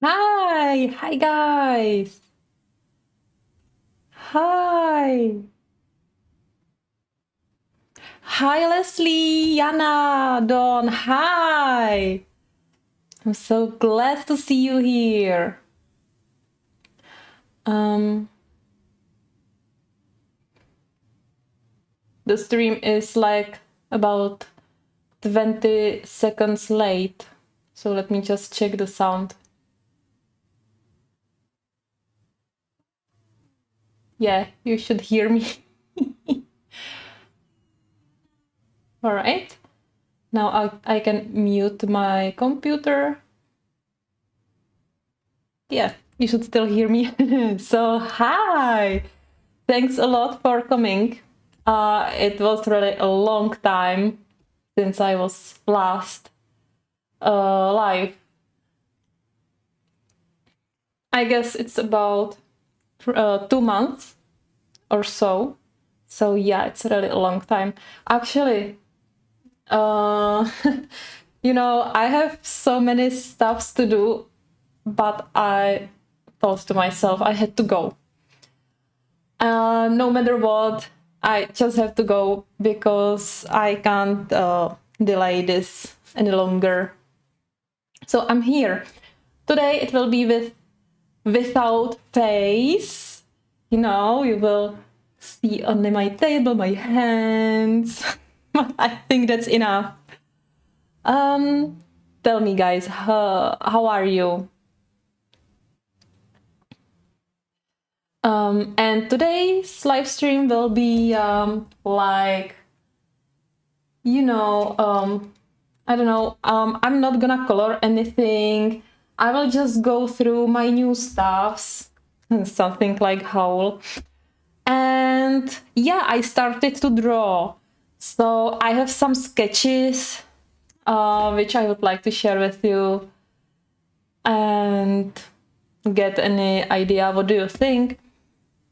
Hi guys. Hi. Hi Leslie, Yana, Dawn. Hi. I'm so glad to see you here. Um, the stream is like about 20 seconds late. So let me just check the sound. Yeah, you should hear me. All right. Now I can mute my computer. Yeah, you should still hear me. So, hi. Thanks a lot for coming. It was really a long time since I was last live. I guess it's about 2 months or so. So yeah, it's really a long time. Actually, uh, I have so many stuffs to do, but I thought to myself I had to go. No matter what, I just have to go because I can't delay this any longer. So I'm here. Today it will be without face. You will see only my table, my hands. I think that's enough. Tell me guys, how are you? And today's live stream will be like, I don't know, I'm not gonna color anything. I will just go through my new stuffs, something like Howl. And yeah, I started to draw. So I have some sketches, which I would like to share with you and get any idea. What do you think?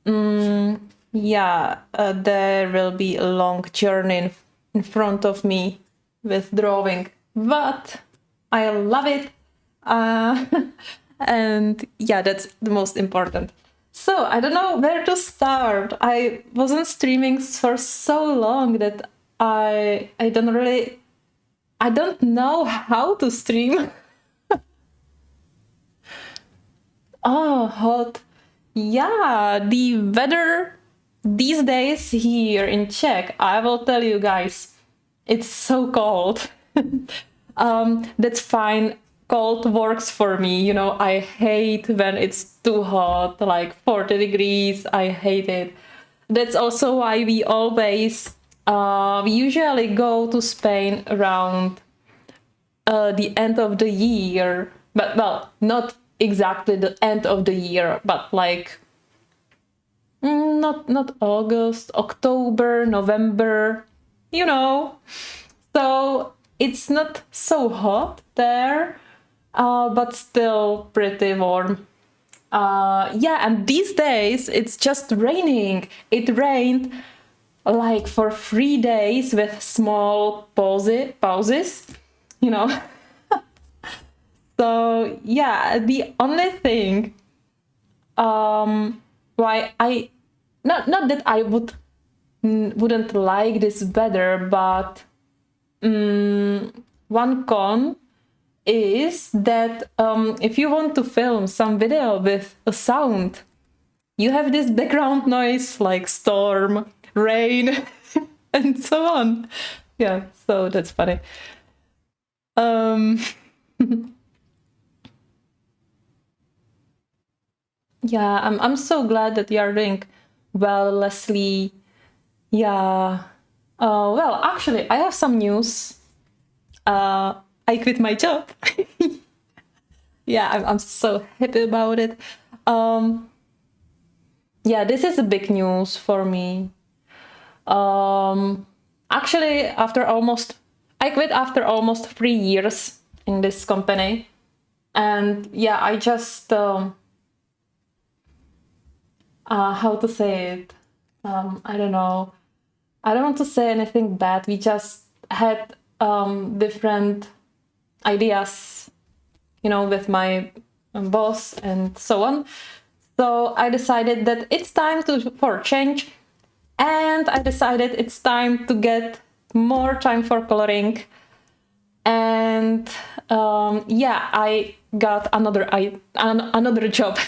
Yeah, there will be a long journey in front of me with drawing, but I love it. Uh, and yeah, that's the most important. So I don't know where to start. I wasn't streaming for so long that I don't know how to stream. Oh, hot. Yeah, the weather these days here in Czech, I will tell you guys, it's so cold. That's fine. Cold works for me. I hate when it's too hot, like 40 degrees. I hate it. That's also why we usually go to Spain around the end of the year, but well, not exactly the end of the year, but like not August, October, November, you know. So it's not so hot there, but still pretty warm. Yeah, and these days it's just raining. It rained like for 3 days with small pauses, you know. So yeah, the only thing why I not that I wouldn't like this weather, but one con is that if you want to film some video with a sound, you have this background noise like storm, rain, and so on. Yeah, so that's funny. Um, yeah, I'm so glad that you are doing well, Leslie. Yeah. Well, actually, I have some news. I quit my job. Yeah, I'm so happy about it. Um, yeah, this is a big news for me. Actually, I quit after almost 3 years in this company. And yeah, I just, how to say it? I don't know. I don't want to say anything bad. We just had different ideas, with my boss and so on. So I decided that it's time for change, and I decided it's time to get more time for coloring. And yeah, I got another job.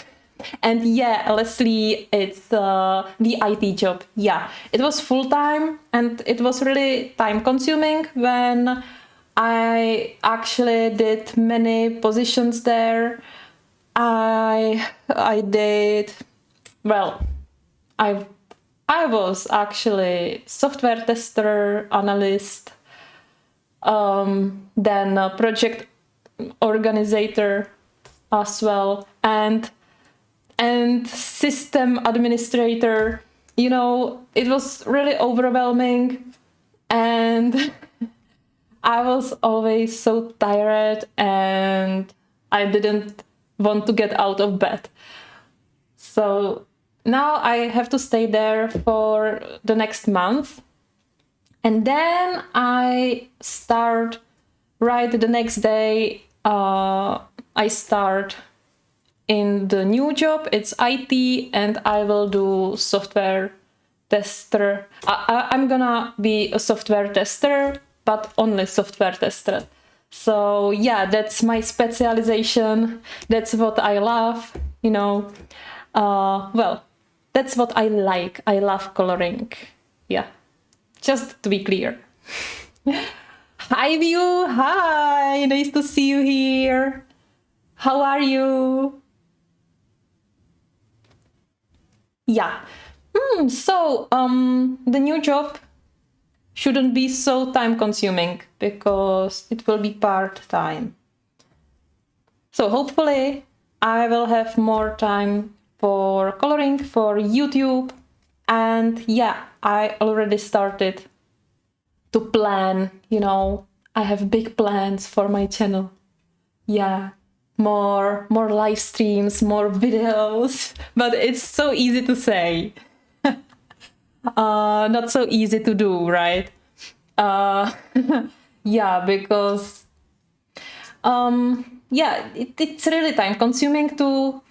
And yeah, Leslie, it's the IT job. Yeah, it was full time and it was really time consuming when I actually did many positions there. I did, well, I I was actually software tester, analyst, then a project organizer as well, and system administrator. You know, it was really overwhelming, and I was always so tired, and I didn't want to get out of bed. So now I have to stay there for the next month. And then I start right the next day. I start in the new job. It's IT, and I will do software tester. I'm gonna be a software tester, but only software tester. So yeah, that's my specialization. That's what I love, you know. Well, that's what I like. I love coloring. Yeah, just to be clear. Hi, View. Hi, nice to see you here. How are you? Yeah. So, the new job shouldn't be so time consuming because it will be part time. So hopefully I will have more time for coloring, for YouTube. And yeah, I already started to plan, you know, I have big plans for my channel. Yeah, more live streams, more videos, but it's so easy to say. Not so easy to do, right? Uh, yeah, because yeah, it's really time consuming to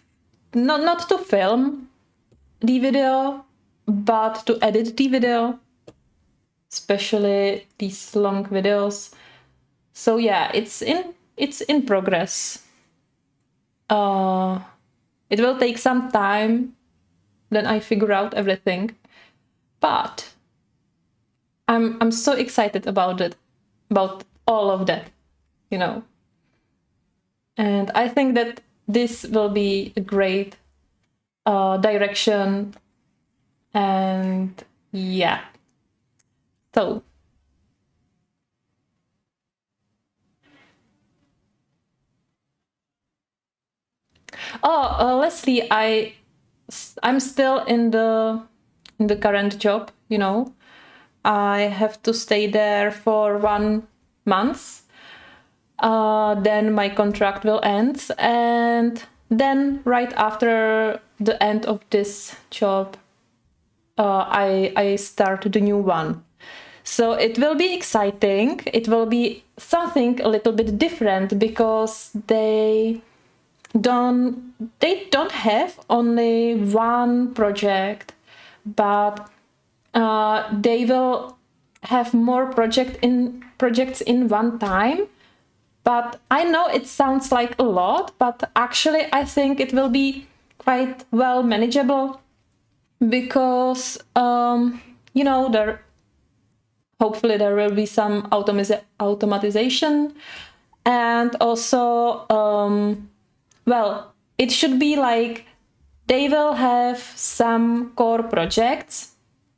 not to film the video, but to edit the video, especially these long videos. So yeah, it's in progress. It will take some time, then I figure out everything. But I'm so excited about it, about all of that, you know. And I think that this will be a great direction. And yeah. So Leslie, I'm still in the current job, you know. I have to stay there for 1 month. Then my contract will end, and then right after the end of this job, I start the new one. So it will be exciting. It will be something a little bit different because they don't have only one project, but they will have more projects in one time. But I know it sounds like a lot, but actually I think it will be quite well manageable because you know, hopefully there will be some automatization, and also well, it should be like they will have some core projects,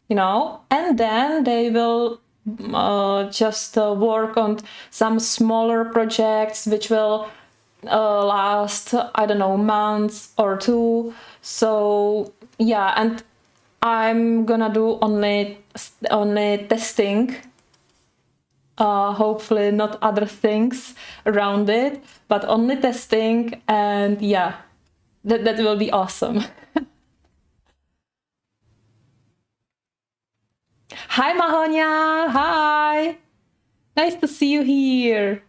you know, and then they will just work on some smaller projects which will last, I don't know, months or two. So yeah, and I'm gonna do only testing. Hopefully not other things around it, but only testing, and yeah, that will be awesome. Hi, Mahonia. Hi. Nice to see you here.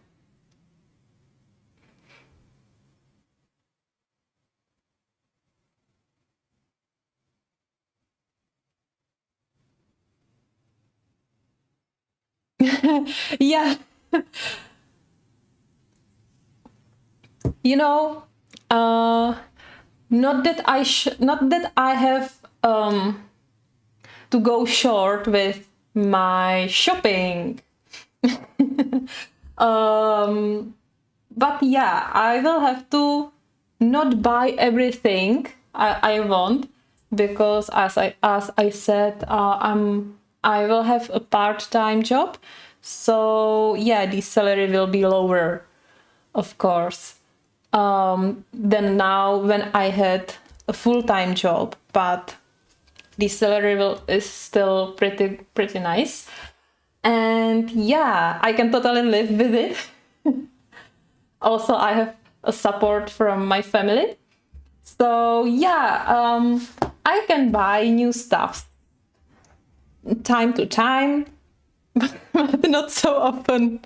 Yeah, you know, uh, not that I have to go short with my shopping. um, but yeah, I will have to not buy everything I want, because as I said, I will have a part-time job, so yeah, the salary will be lower, of course, than now when I had a full-time job, but the salary is still pretty nice, and yeah, I can totally live with it. Also, I have a support from my family, so yeah, I can buy new stuff time to time, but not so often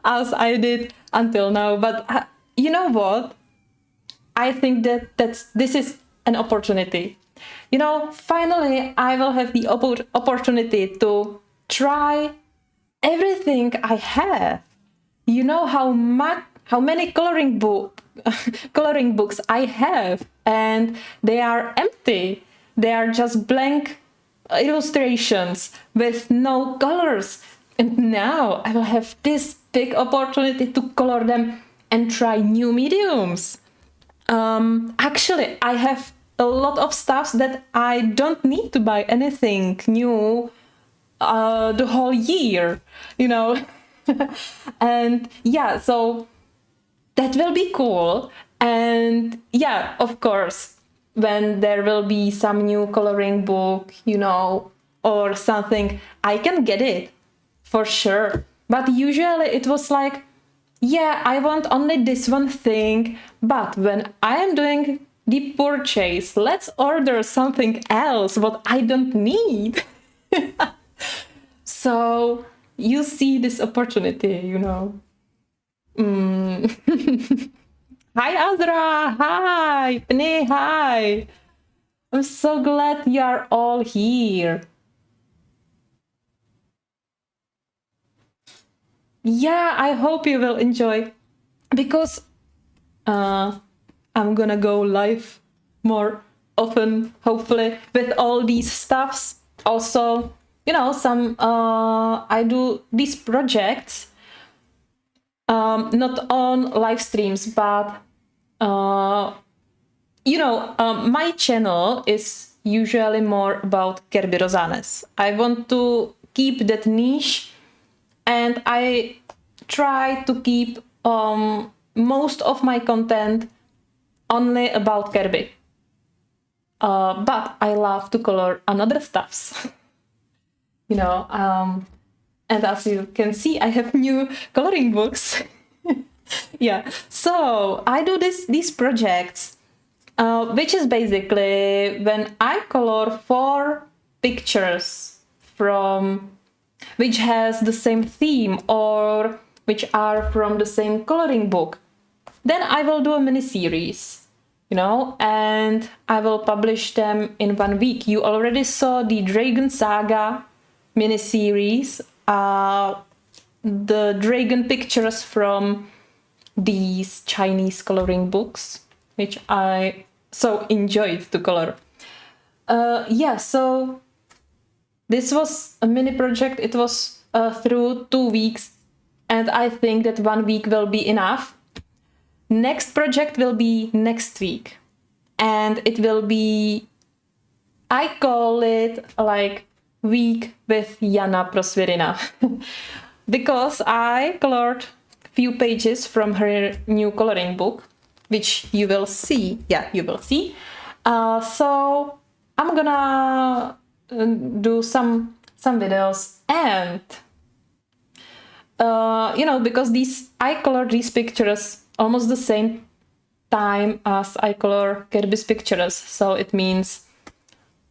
as I did until now. But you know what? I think that this is an opportunity. You know, finally, I will have the opportunity to try everything I have. You know how many coloring books I have, and they are empty. They are just blank illustrations with no colors. And now I will have this big opportunity to color them and try new mediums. Actually, I have a lot of stuff that I don't need to buy anything new the whole year, you know. And yeah, so that will be cool. And yeah, of course, when there will be some new coloring book, you know, or something, I can get it for sure. But usually it was like, yeah, I want only this one thing, but when I am doing the purchase, let's order something else what I don't need. So you see this opportunity, you know. Hi Azra, hi Pne, hi. I'm so glad you are all here. Yeah, I hope you will enjoy, because I'm gonna go live more often, hopefully, with all these stuffs. Also, you know, some I do these projects, not on live streams, but you know, my channel is usually more about Kirby Rosanes. I want to keep that niche, and I try to keep most of my content only about Kirby. But I love to color another stuffs, you know. And as you can see, I have new coloring books. Yeah, so I do these projects, which is basically when I color 4 pictures from which has the same theme or which are from the same coloring book. Then I will do a mini series, you know, and I will publish them in 1 week. You already saw the Dragon Saga mini series, the dragon pictures from these Chinese coloring books, which I so enjoyed to color. Yeah, so this was a mini project. It was through 2 weeks, and I think that 1 week will be enough. Next project will be next week, and it will be, I call it like week with Jana Prosvirina, because I colored few pages from her new coloring book, which you will see. Yeah, you will see. So I'm gonna do some videos, and you know, because I colored these pictures almost the same time as I color Kirby's pictures, so it means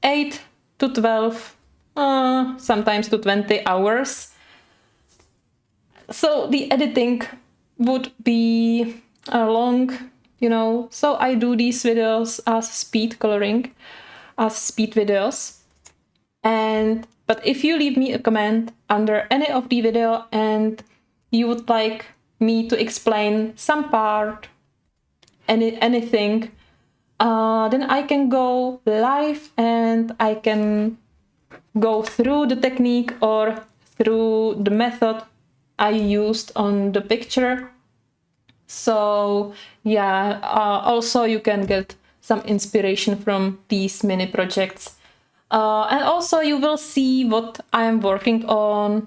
8 to 12, sometimes to 20 hours. So the editing would be long, you know, so I do these videos as speed coloring, as speed videos. And But if you leave me a comment under any of the video and you would like me to explain some part, anything, then I can go live and I can go through the technique or through the method I used on the picture. So yeah, also you can get some inspiration from these mini projects. And also you will see what I am working on,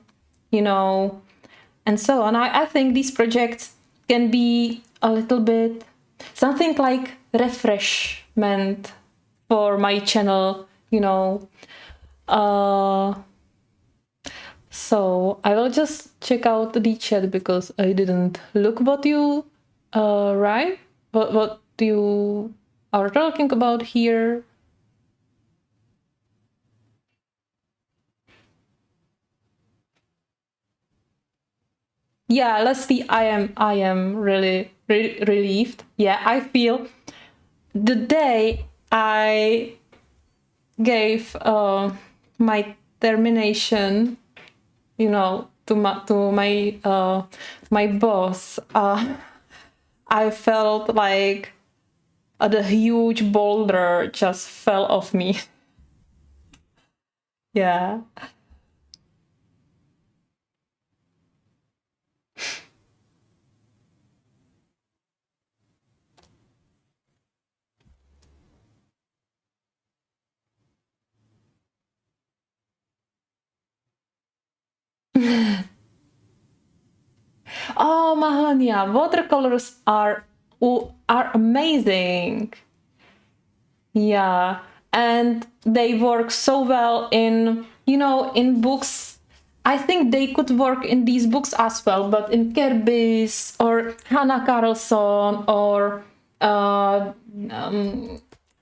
and so on. I think these projects can be a little bit something like refreshment for my channel, So I will just check out the chat because I didn't look what you write, what you are talking about here. Yeah, Leslie, I am really relieved. Yeah, I feel the day I gave my termination, to my boss, I felt like the huge boulder just fell off me. Yeah. Oh, Mahania, watercolors are amazing. Yeah, and they work so well in books. I think they could work in these books as well, but in Kirby's or Hannah Carlson or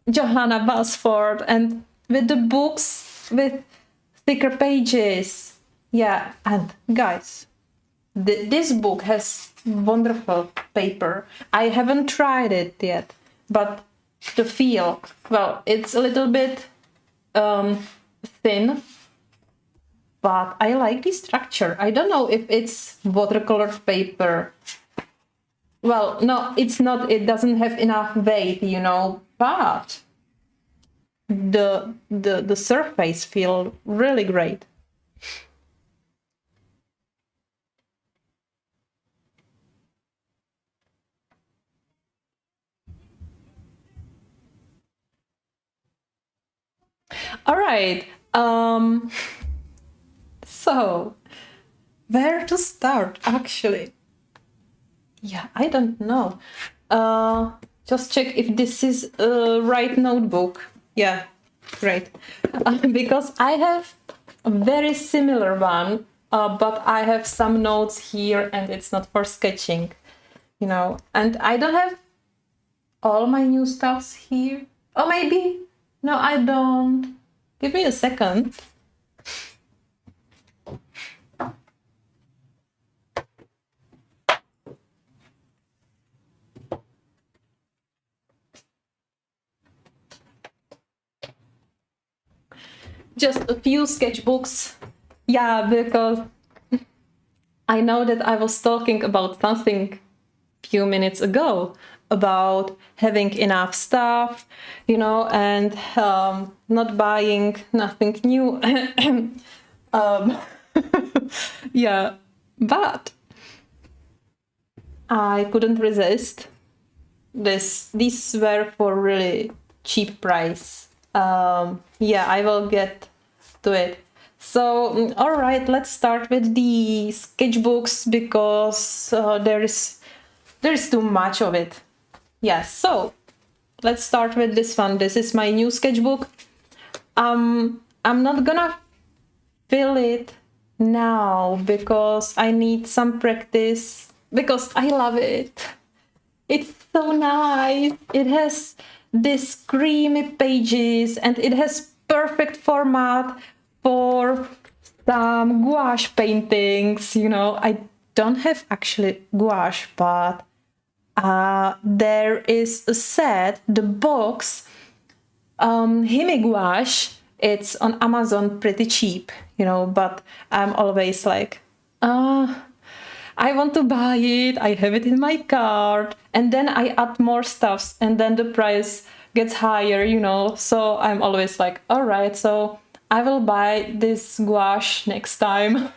Johanna Basford, and with the books with thicker pages. Yeah, and guys, this book has wonderful paper. I haven't tried it yet, but the feel, well, it's a little bit thin, but I like the structure. I don't know if it's watercolor paper. Well, no, it's not. It doesn't have enough weight, but the surface feel really great. All right. So where to start actually? Yeah, I don't know. Just check if this is a right notebook. Yeah, great. Because I have a very similar one, but I have some notes here and it's not for sketching, and I don't have all my new stuffs here. Oh, maybe. No, I don't. Give me a second. Just a few sketchbooks. Yeah, because I know that I was talking about something a few minutes ago about having enough stuff, and not buying nothing new. Yeah, but I couldn't resist. These were for really cheap price. Yeah, I will get to it. So, all right, let's start with the sketchbooks because there is too much of it. Yeah, so let's start with this one. This is my new sketchbook. I'm not gonna fill it now because I need some practice because I love it. It's so nice. It has these creamy pages and it has perfect format for some gouache paintings. I don't have actually gouache, but there is a set, the box, Hime gouache. It's on Amazon pretty cheap. but I'm always like, I want to buy it, I have it in my cart, and then I add more stuffs, and then the price gets higher, so I'm always like, all right, so I will buy this gouache next time.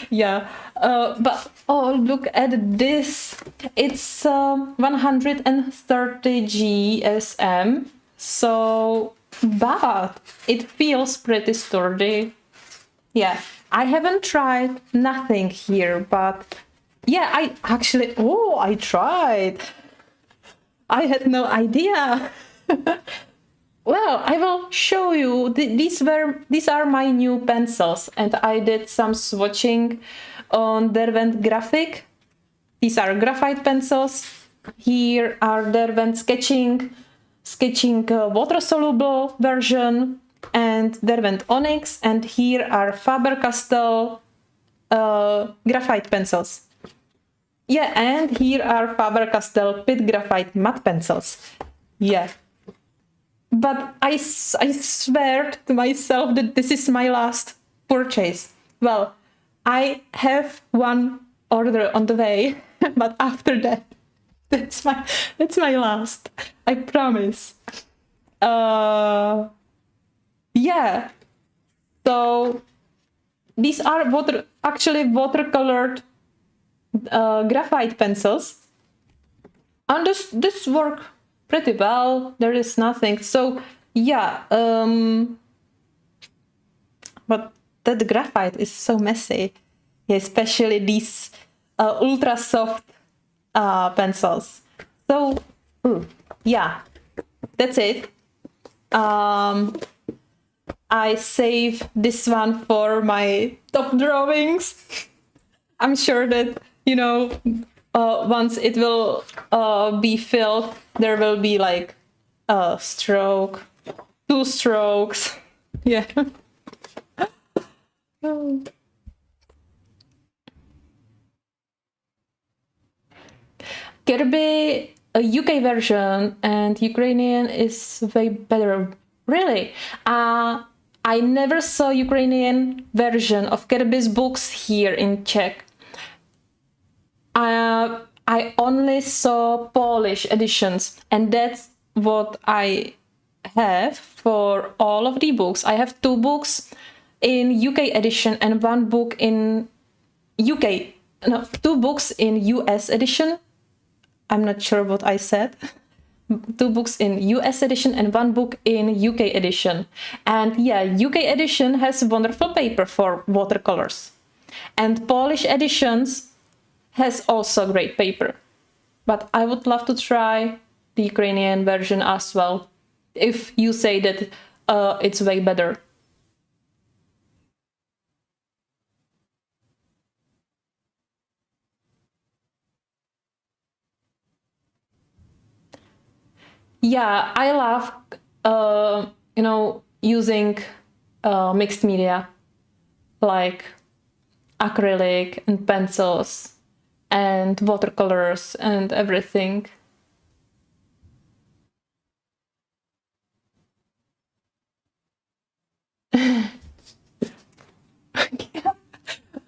Yeah, but oh, look at this. It's 130 GSM, so but it feels pretty sturdy. Yeah, I haven't tried nothing here, but yeah, I tried. I had no idea. Well, I will show you. These are my new pencils, and I did some swatching on Derwent Graphic. These are graphite pencils. Here are Derwent sketching water-soluble version, and Derwent Onyx, and here are Faber-Castell graphite pencils. Yeah, and here are Faber-Castell Pit Graphite matte pencils. Yeah. But I swear to myself that this is my last purchase. Well, I have one order on the way, but after that, that's my last. I promise. Yeah. So these are watercolored graphite pencils, and this work pretty well. There is nothing. So yeah, but that graphite is so messy. Yeah, especially these ultra soft pencils. So yeah, that's it. I save this one for my top drawings. I'm sure that, once it will be filled, there will be like a stroke, 2 strokes. Yeah. Kirby, a UK version, and Ukrainian is way better. Really? I never saw Ukrainian version of Kirby's books here in Czech. I only saw Polish editions, and that's what I have for all of the books. I have 2 books in UK edition and 1 book in 2 books in US edition. I'm not sure what I said. 2 books in US edition and 1 book in UK edition. And yeah, UK edition has wonderful paper for watercolors. And Polish editions has also great paper. But I would love to try the Ukrainian version as well, if you say that it's way better. Yeah, I love, using mixed media, like acrylic and pencils and watercolors and everything.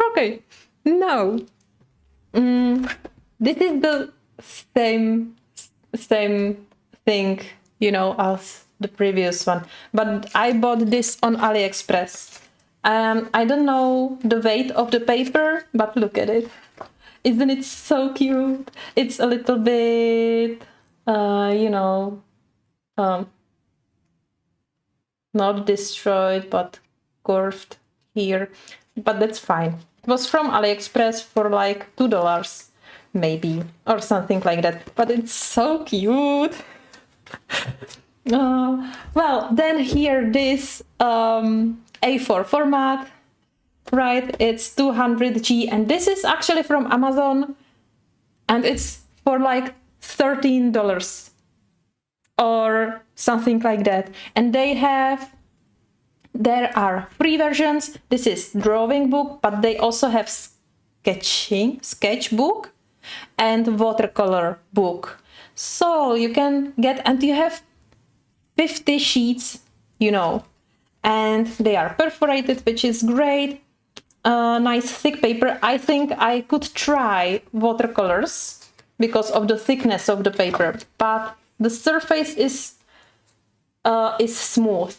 Okay, now this is the same thing, as the previous one, but I bought this on AliExpress. I don't know the weight of the paper, but look at it. Isn't it so cute? It's a little bit, not destroyed, but curved here. But that's fine. It was from AliExpress for like $2, maybe, or something like that. But it's so cute. Well, then here this A4 format, right? It's 200G, and this is actually from Amazon, and it's for like $13 or something like that. And there are 3 versions. This is drawing book, but they also have sketchbook and watercolor book. So you can get, and you have 50 sheets, and they are perforated, which is great. Nice thick paper. I think I could try watercolors because of the thickness of the paper, but the surface is smooth.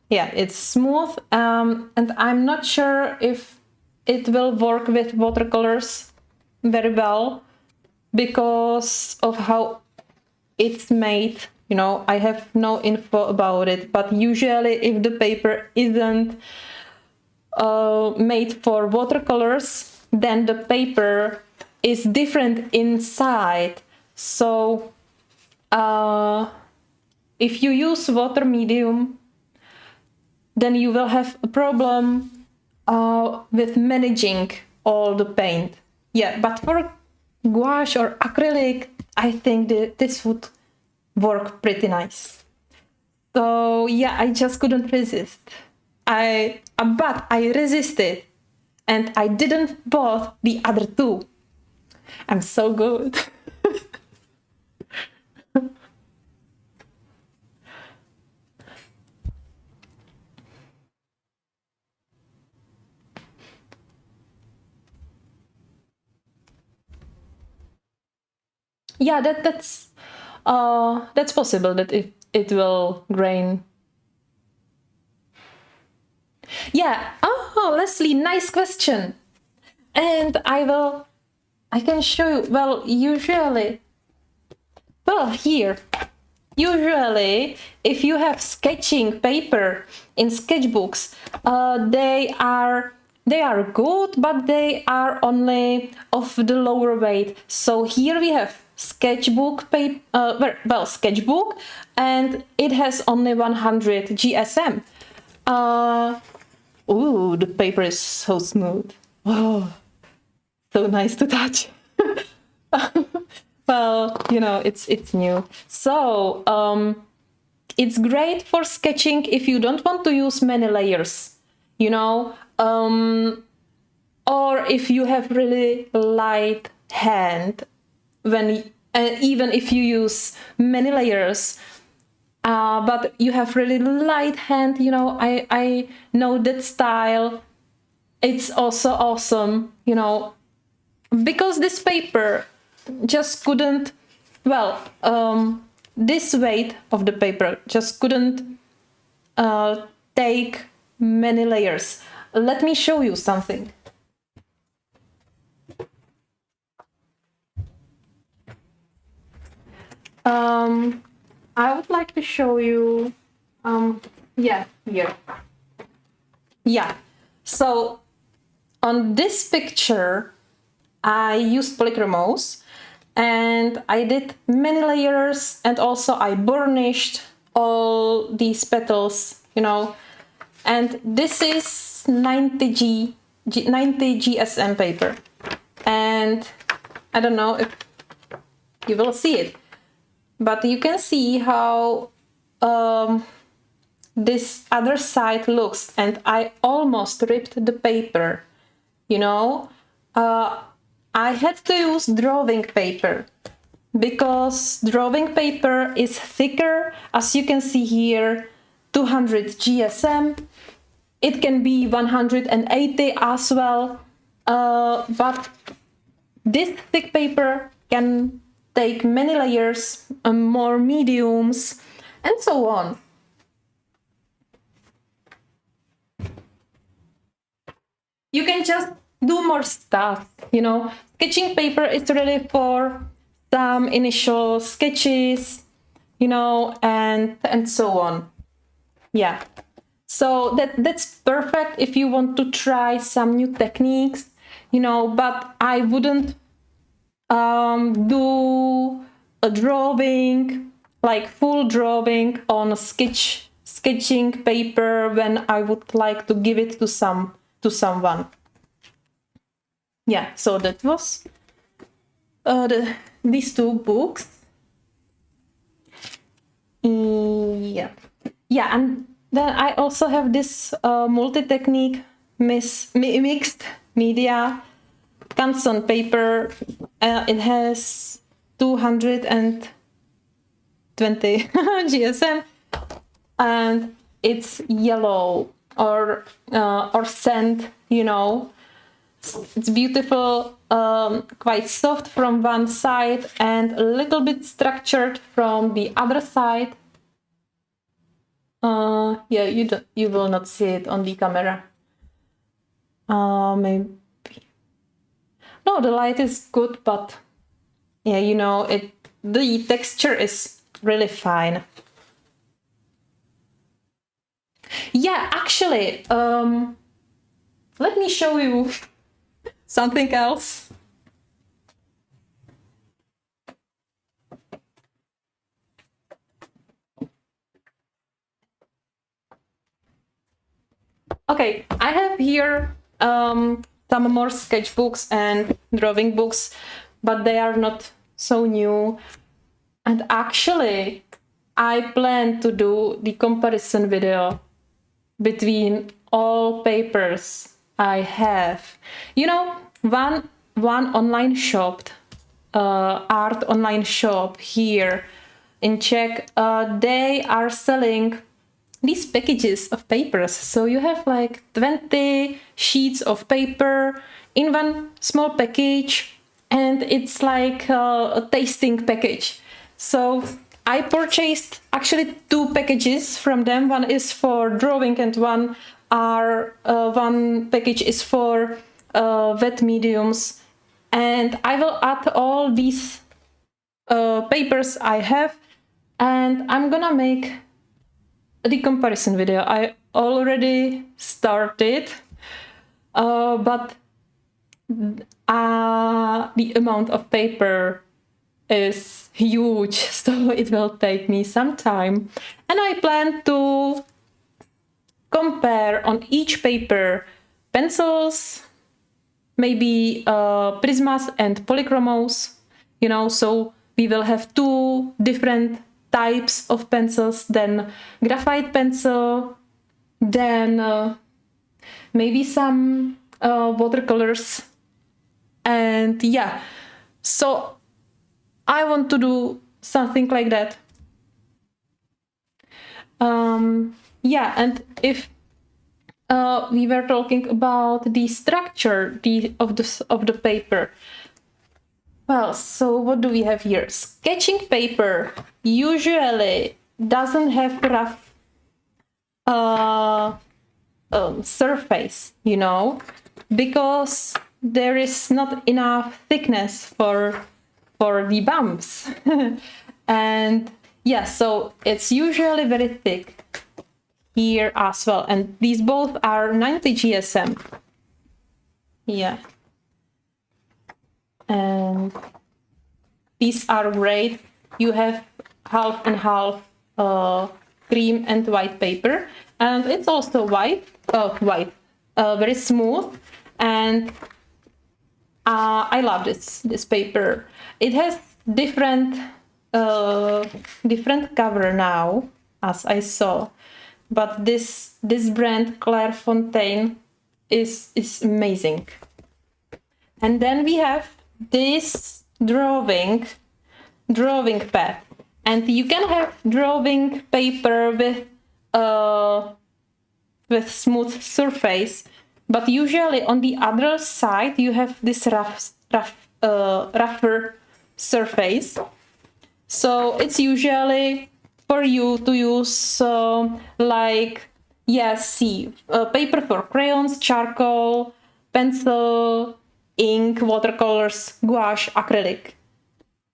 Yeah, it's smooth, and I'm not sure if it will work with watercolors very well because of how it's made. You know, I have no info about it, but usually if the paper isn't made for watercolors, then the paper is different inside. So if you use water medium, then you will have a problem with managing all the paint. Yeah, but for gouache or acrylic, I think that this would work pretty nice. So yeah, I just couldn't resist. But I resisted, and I didn't bought the other two. I'm so good. Yeah, that's possible that it will grain. Yeah. Oh, Leslie, nice question. And I can show you. Well, here, usually, if you have sketching paper in sketchbooks, they are good, but they are only of the lower weight. So here we have sketchbook paper, sketchbook, and it has only 100 GSM. Ooh, the paper is so smooth. Oh, so nice to touch. Well, you know, it's new. So it's great for sketching if you don't want to use many layers, you know, or if you have really light hand, even if you use many layers, but you have really light hand, you know, I know that style. It's also awesome, you know, because this paper just couldn't, this weight of the paper just couldn't take many layers. Let me show you something. I would like to show you, yeah, here. Yeah, so on this picture, I used polychromos and I did many layers, and also I burnished all these petals, you know, and this is 90 GSM paper, and I don't know if you will see it, but you can see how this other side looks, and I almost ripped the paper, you know. I had to use drawing paper because drawing paper is thicker, as you can see here, 200 GSM. It can be 180 as well, but this thick paper can take many layers, more mediums, and so on. You can just do more stuff, you know. Sketching paper is really for some initial sketches, you know, and so on. Yeah, so that's perfect if you want to try some new techniques, you know, but I wouldn't do a drawing, like full drawing on a sketching paper when I would like to give it to someone. Yeah, so that was these two books. Yeah, and then I also have this multi-technique mixed media Canson paper. It has 220 GSM, and it's yellow or sand, you know. It's beautiful, quite soft from one side and a little bit structured from the other side. Yeah, you will not see it on the camera. Maybe. No, the light is good, but yeah, you know, the texture is really fine. Yeah, actually, let me show you something else. Okay, I have here some more sketchbooks and drawing books, but they are not so new. And actually, I plan to do the comparison video between all papers I have. You know, one online shop, art online shop here in Czech, they are selling these packages of papers. So you have like 20 sheets of paper in one small package, and it's like a tasting package. So I purchased actually 2 packages from them. One is for drawing and one package is for wet mediums. And I will add all these papers I have, and I'm gonna make the comparison video. I already started, but the amount of paper is huge, so it will take me some time. And I plan to compare on each paper pencils, maybe prismas and polychromos, you know, so we will have 2 different types of pencils, then graphite pencil, then maybe some watercolors. And yeah, so I want to do something like that. Yeah, and if we were talking about the structure of the paper. Well, so what do we have here? Sketching paper usually doesn't have rough surface, you know, because there is not enough thickness for the bumps. And yeah, so it's usually very thick here as well. And these both are 90 GSM. Yeah. And these are great. You have half and half cream and white paper, and it's also very smooth. And I love this paper. It has different cover now, as I saw, but this brand Clairefontaine is amazing. And then we have this drawing pad, and you can have drawing paper with smooth surface, but usually on the other side you have this rougher surface. So it's usually for you to use paper for crayons, charcoal, pencil, ink, watercolors, gouache, acrylic.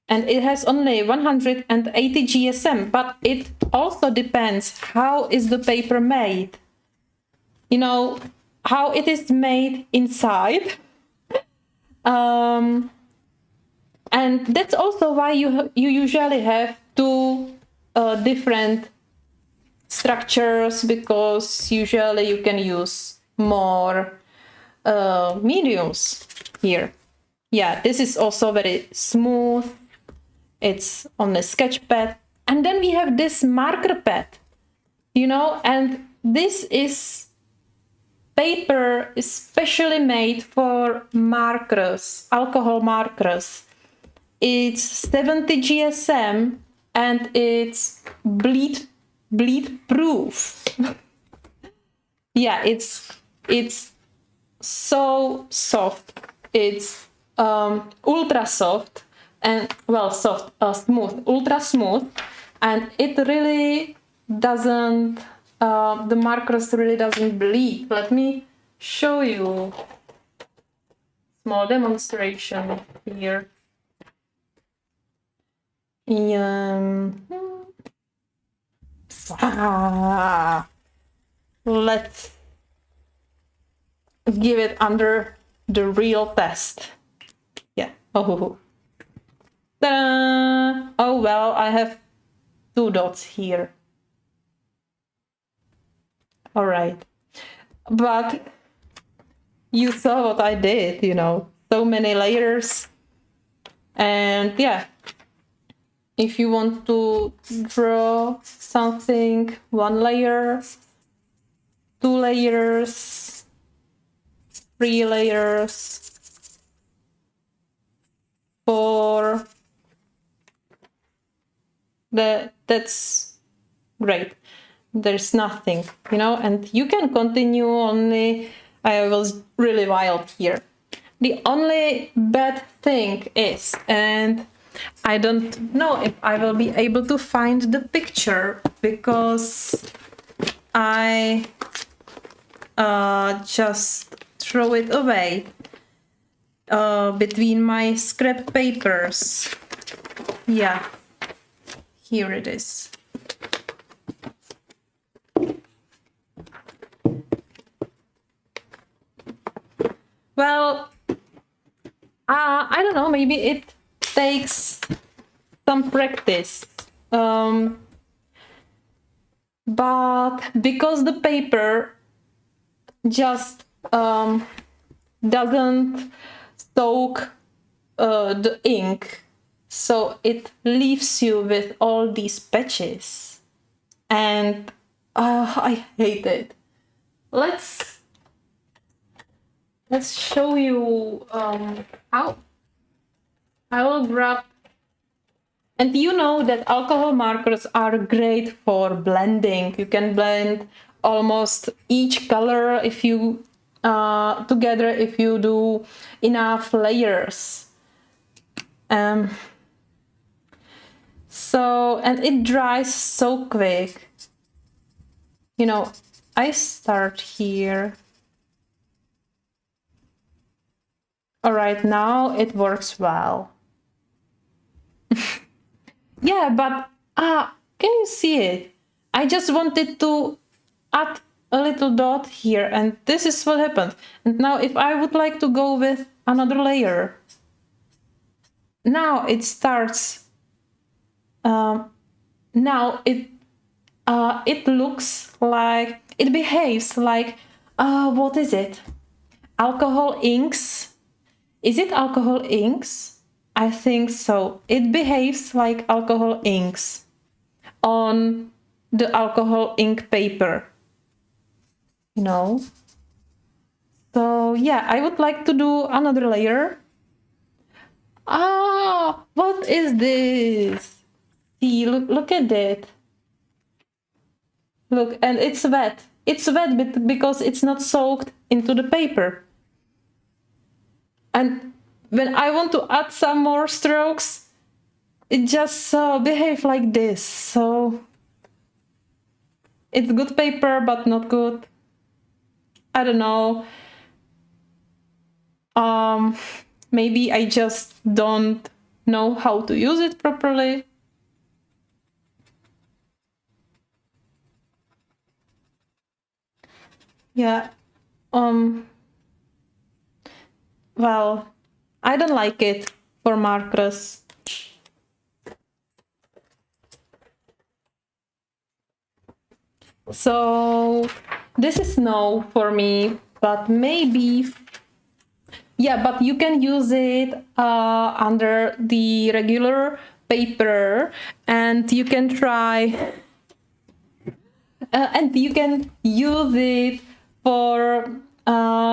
And it has only 180 GSM, but it also depends how is the paper made. You know, how it is made inside. And that's also why you usually have 2 different structures, because usually you can use more mediums here. Yeah, this is also very smooth. It's on a sketch pad. And then we have this marker pad, you know, and this is paper especially made for markers, alcohol markers. It's 70 GSM and it's bleed bleed proof. Yeah, it's so soft. It's ultra soft and well soft, smooth, ultra smooth, and it really doesn't. The markers really doesn't bleed. Let me show you small demonstration here. Let's give it under the real test. Yeah. Oh. Ta-da! Oh well, I have 2 dots here. All right. But you saw what I did, you know, so many layers. And yeah, if you want to draw something, 1 layer, 2 layers, 3 layers, 4, that's great. There's nothing, you know, and you can continue. Only I was really wild here. The only bad thing is, and I don't know if I will be able to find the picture because I just throw it away between my scrap papers. Yeah, here it is. Well, I don't know, maybe it takes some practice. But because the paper just doesn't soak the ink, so it leaves you with all these patches. And I hate it. Let's show you how. I will grab, and you know that alcohol markers are great for blending. You can blend almost each color if you together if you do enough layers. So, and it dries so quick. You know, I start here. All right, now it works well. Yeah, but can you see it? I just wanted to add a little dot here, and this is what happened. And now if I would like to go with another layer, now it starts. Now it looks like, it behaves like, what is it? Alcohol inks? Is it alcohol inks? I think so. It behaves like alcohol inks on the alcohol ink paper, you know. So yeah, I would like to do another layer. What is this? See, look at it. Look, and it's wet. It's wet because it's not soaked into the paper. And when I want to add some more strokes, it just behave like this. So it's good paper, but not good. I don't know. Maybe I just don't know how to use it properly. Yeah. Well, I don't like it for markers. So this is no for me, but maybe, yeah, but you can use it under the regular paper, and you can try, and you can use it for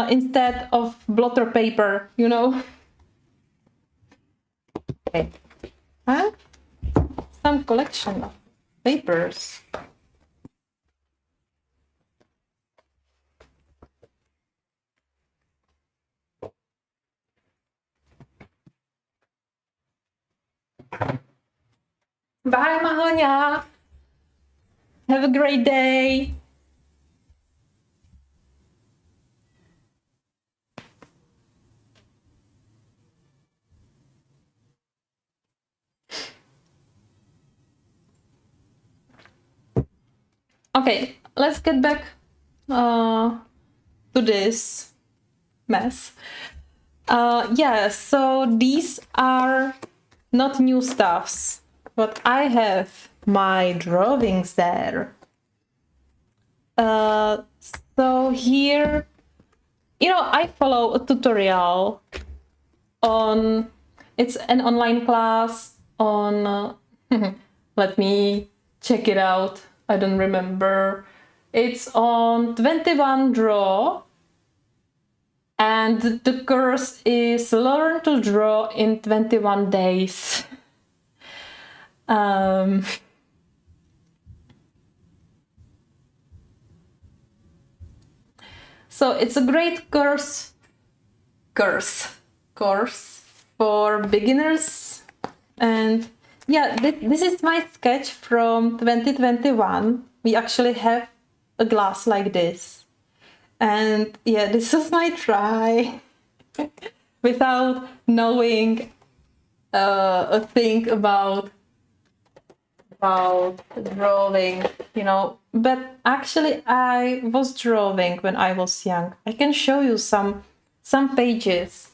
instead of blotter paper, you know. Okay, some collection of papers. Bye, Mahonia. Have a great day. Okay, let's get back to this mess. Yeah, so these are not new stuffs, but I have my drawings there. So here, I follow a tutorial on, it's an online class on, let me check it out. I don't remember. It's on 21 Draw. And the course is Learn to Draw in 21 Days. So it's a great course for beginners. And yeah, this is my sketch from 2021. We actually have a glass like this. And yeah, this is my try without knowing a thing about drawing, But actually, I was drawing when I was young. I can show you some pages.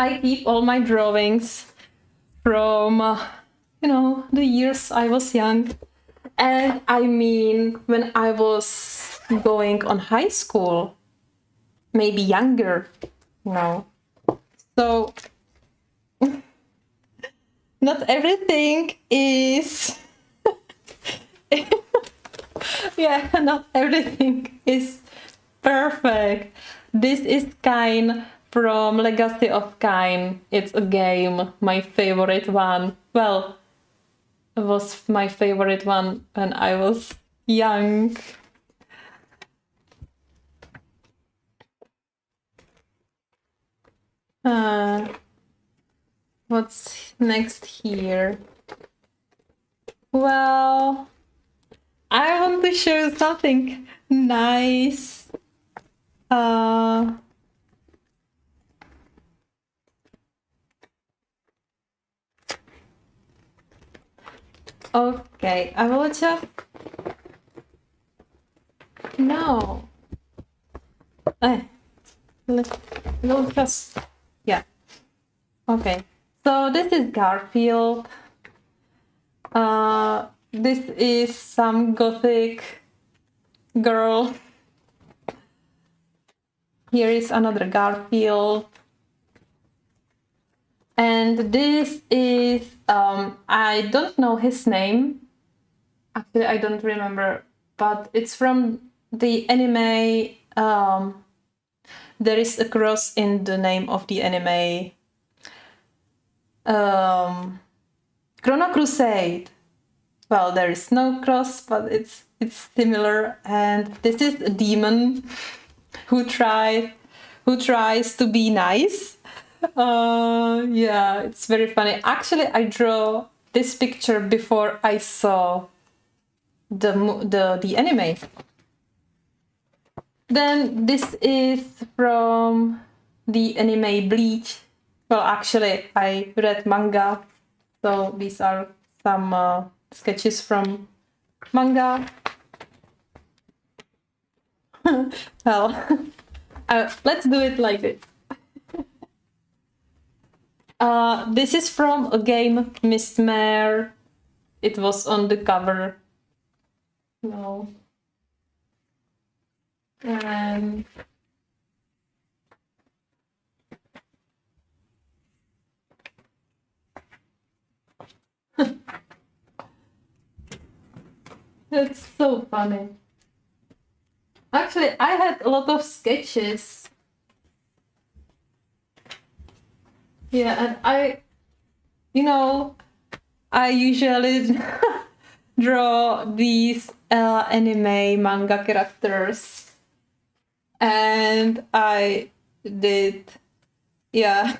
I keep all my drawings from, the years I was young. And I mean, when I was going on high school, maybe younger, So, not everything is... yeah, not everything is perfect. This is Kain from Legacy of Kain. It's a game, my favorite one. Well, it was my favorite one when I was young. What's next here? Well, I want to show something nice. Okay, I will just... No. We'll just... Yeah. Okay. So this is Garfield. This is some gothic girl. Here is another Garfield. And this is, I don't know his name. Actually, I don't remember, but it's from the anime. There is a cross in the name of the anime. Chrono Crusade. Well, there is no cross, but it's similar. And this is a demon who tries to be nice. Yeah, it's very funny. Actually, I draw this picture before I saw the anime. Then this is from the anime Bleach. Well, actually, I read manga, so these are some sketches from manga. Well, let's do it like this. This is from a game, Mistmare. It was on the cover. No. And it's so funny. Actually, I had a lot of sketches. Yeah, and I usually draw these anime manga characters, and I did, yeah.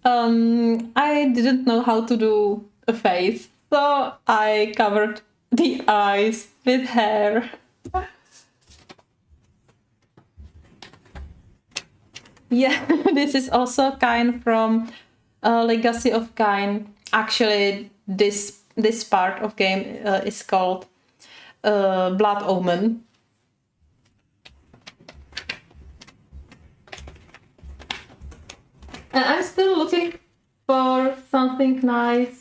I didn't know how to do a face, so I covered the eyes with hair. Yeah, this is also Kain from Legacy of Kain. Actually, this part of game is called Blood Omen. And I'm still looking for something nice.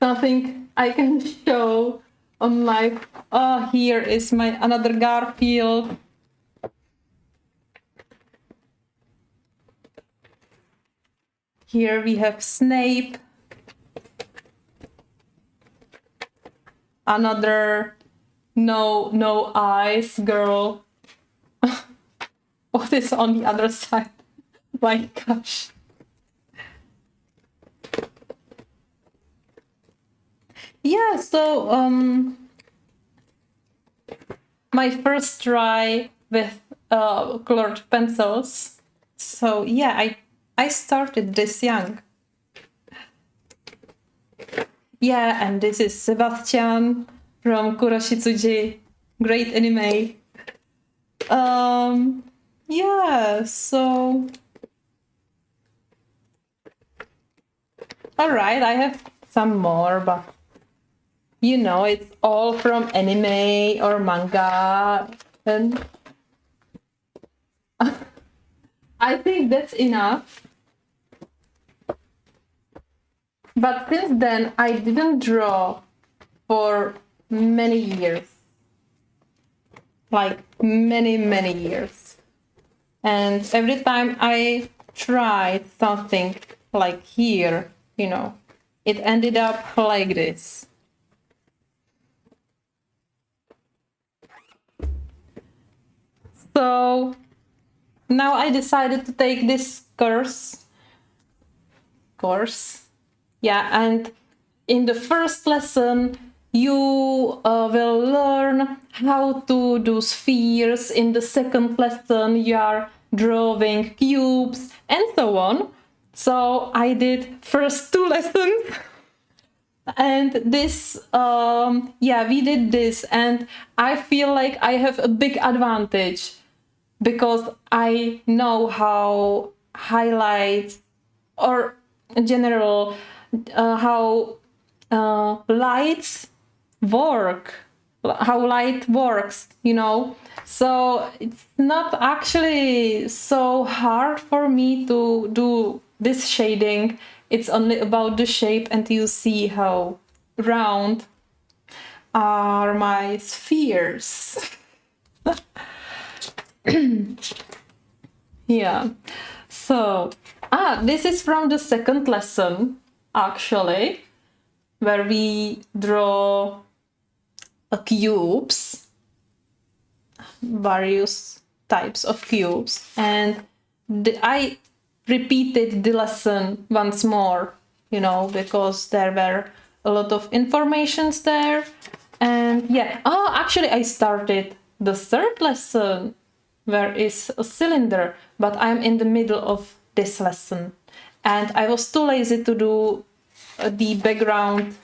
Something I can show on my... Oh, here is my another Garfield. Here we have Snape. Another no eyes girl. What is on the other side? My gosh. Yeah, so my first try with colored pencils. So yeah, I started this young. Yeah, and this is Sebastian from Kurashitsuji. Great anime. Yeah, so... Alright, I have some more, but you know, it's all from anime or manga, and I think that's enough. But since then, I didn't draw for many years. Like many years. And every time I tried something like here, you know, it ended up like this. So now I decided to take this course. Yeah, and in the first lesson, you will learn how to do spheres. In the second lesson, you are drawing cubes and so on. So I did first 2 lessons. And this, yeah, we did this. And I feel like I have a big advantage because I know how highlights or in general how lights work, how light works, you know. So it's not actually so hard for me to do this shading. It's only about the shape, and you see how round are my spheres. Yeah. So, this is from the second lesson, actually, where we draw cubes, various types of cubes, and I repeated the lesson once more, you know, because there were a lot of informations there. And yeah, actually I started the third lesson where is a cylinder, but I'm in the middle of this lesson and I was too lazy to do the background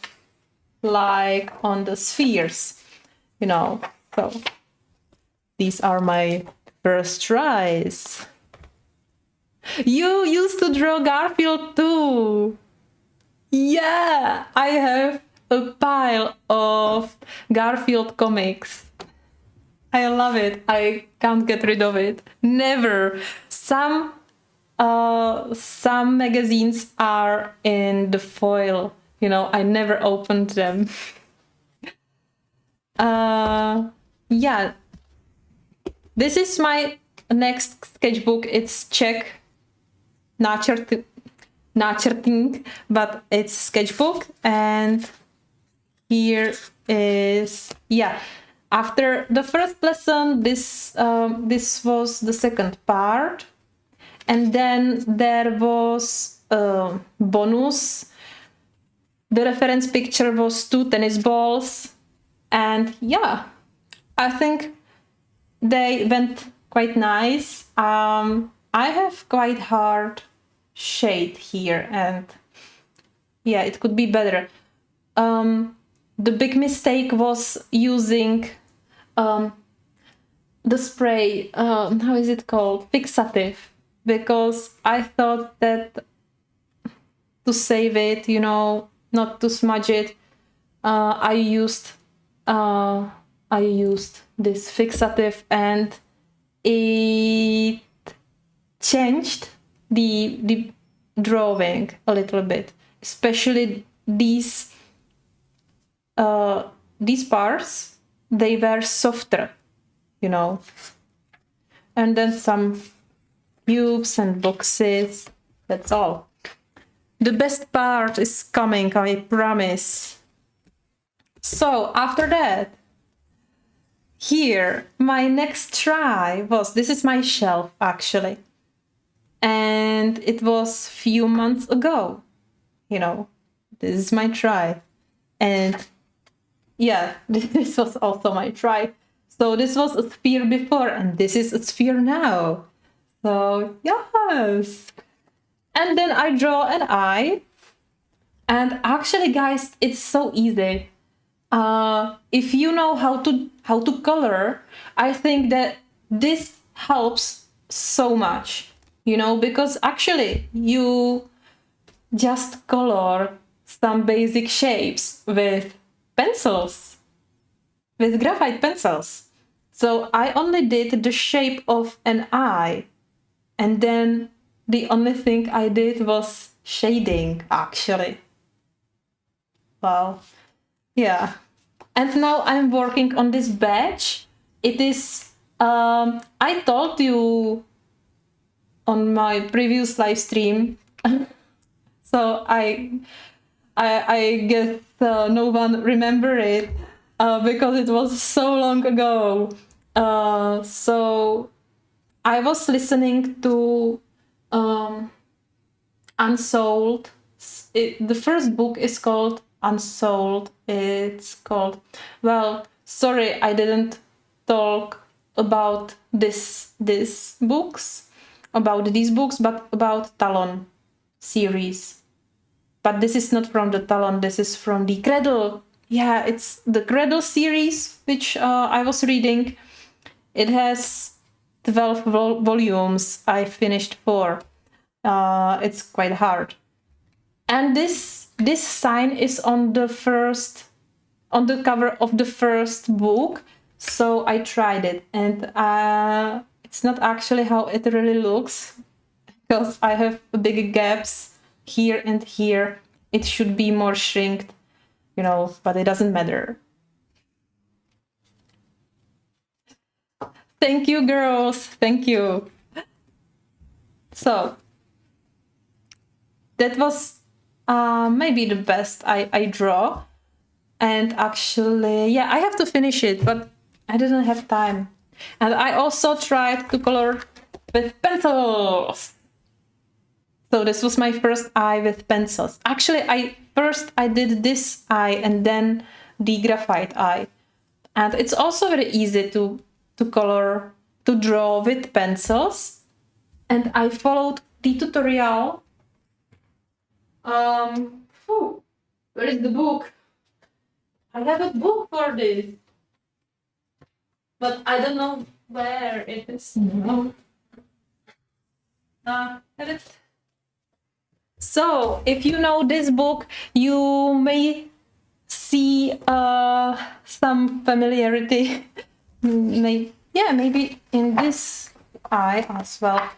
like on the spheres, you know. So these are my first tries. You used to draw Garfield too. Yeah, I have a pile of Garfield comics. I love it. I can't get rid of it. Never. Some magazines are in the foil. You know, I never opened them. Yeah. This is my next sketchbook. It's Czech, Nachrting, but it's sketchbook. And here is, yeah, After the first lesson, this was the second part, and then there was a bonus. The reference picture was 2 tennis balls, and yeah, I think they went quite nice. I have quite hard shade here, and yeah, it could be better. The big mistake was using the spray, how is it called? Fixative, because I thought that to save it, you know, not to smudge it, I used this fixative, and it changed the drawing a little bit, especially these parts. They were softer, you know, and then some cubes and boxes. That's all. The best part is coming, I promise. So after that, here, my next try was, this is my shelf actually, and it was few months ago, you know, this is my try, and yeah, this was also my try. So this was a sphere before, and this is a sphere now. So yes, and then I draw an eye, and actually guys, it's so easy. If you know how to color, I think that this helps so much, you know, because actually you just color some basic shapes with pencils, with graphite pencils. So I only did the shape of an eye, and then the only thing I did was shading, actually. Wow. Yeah. And now I'm working on this badge. It is, I told you on my previous live stream, so I guess no one remember it because it was so long ago. So I was listening to Unsold. The first book is called Unsold. It's called, well, sorry, I didn't talk about these books, but about Talon series. But this is not from the Talon, this is from the Cradle. Yeah, it's the Cradle series, which I was reading. It has 12 volumes. I finished 4. It's quite hard. And this sign is on the cover of the first book. So I tried it, and it's not actually how it really looks, because I have big gaps here and here. It should be more shrinked, you know, but it doesn't matter. Thank you, girls. Thank you. So that was maybe the best I draw. And actually, yeah, I have to finish it, but I didn't have time. And I also tried to color with pencils. So this was my first eye with pencils. Actually, I did this eye and then the graphite eye. And it's also very easy to draw with pencils. And I followed the tutorial. Where is the book? I have a book for this, but I don't know where it is. So if you know this book, you may see some familiarity. Maybe in this eye as well.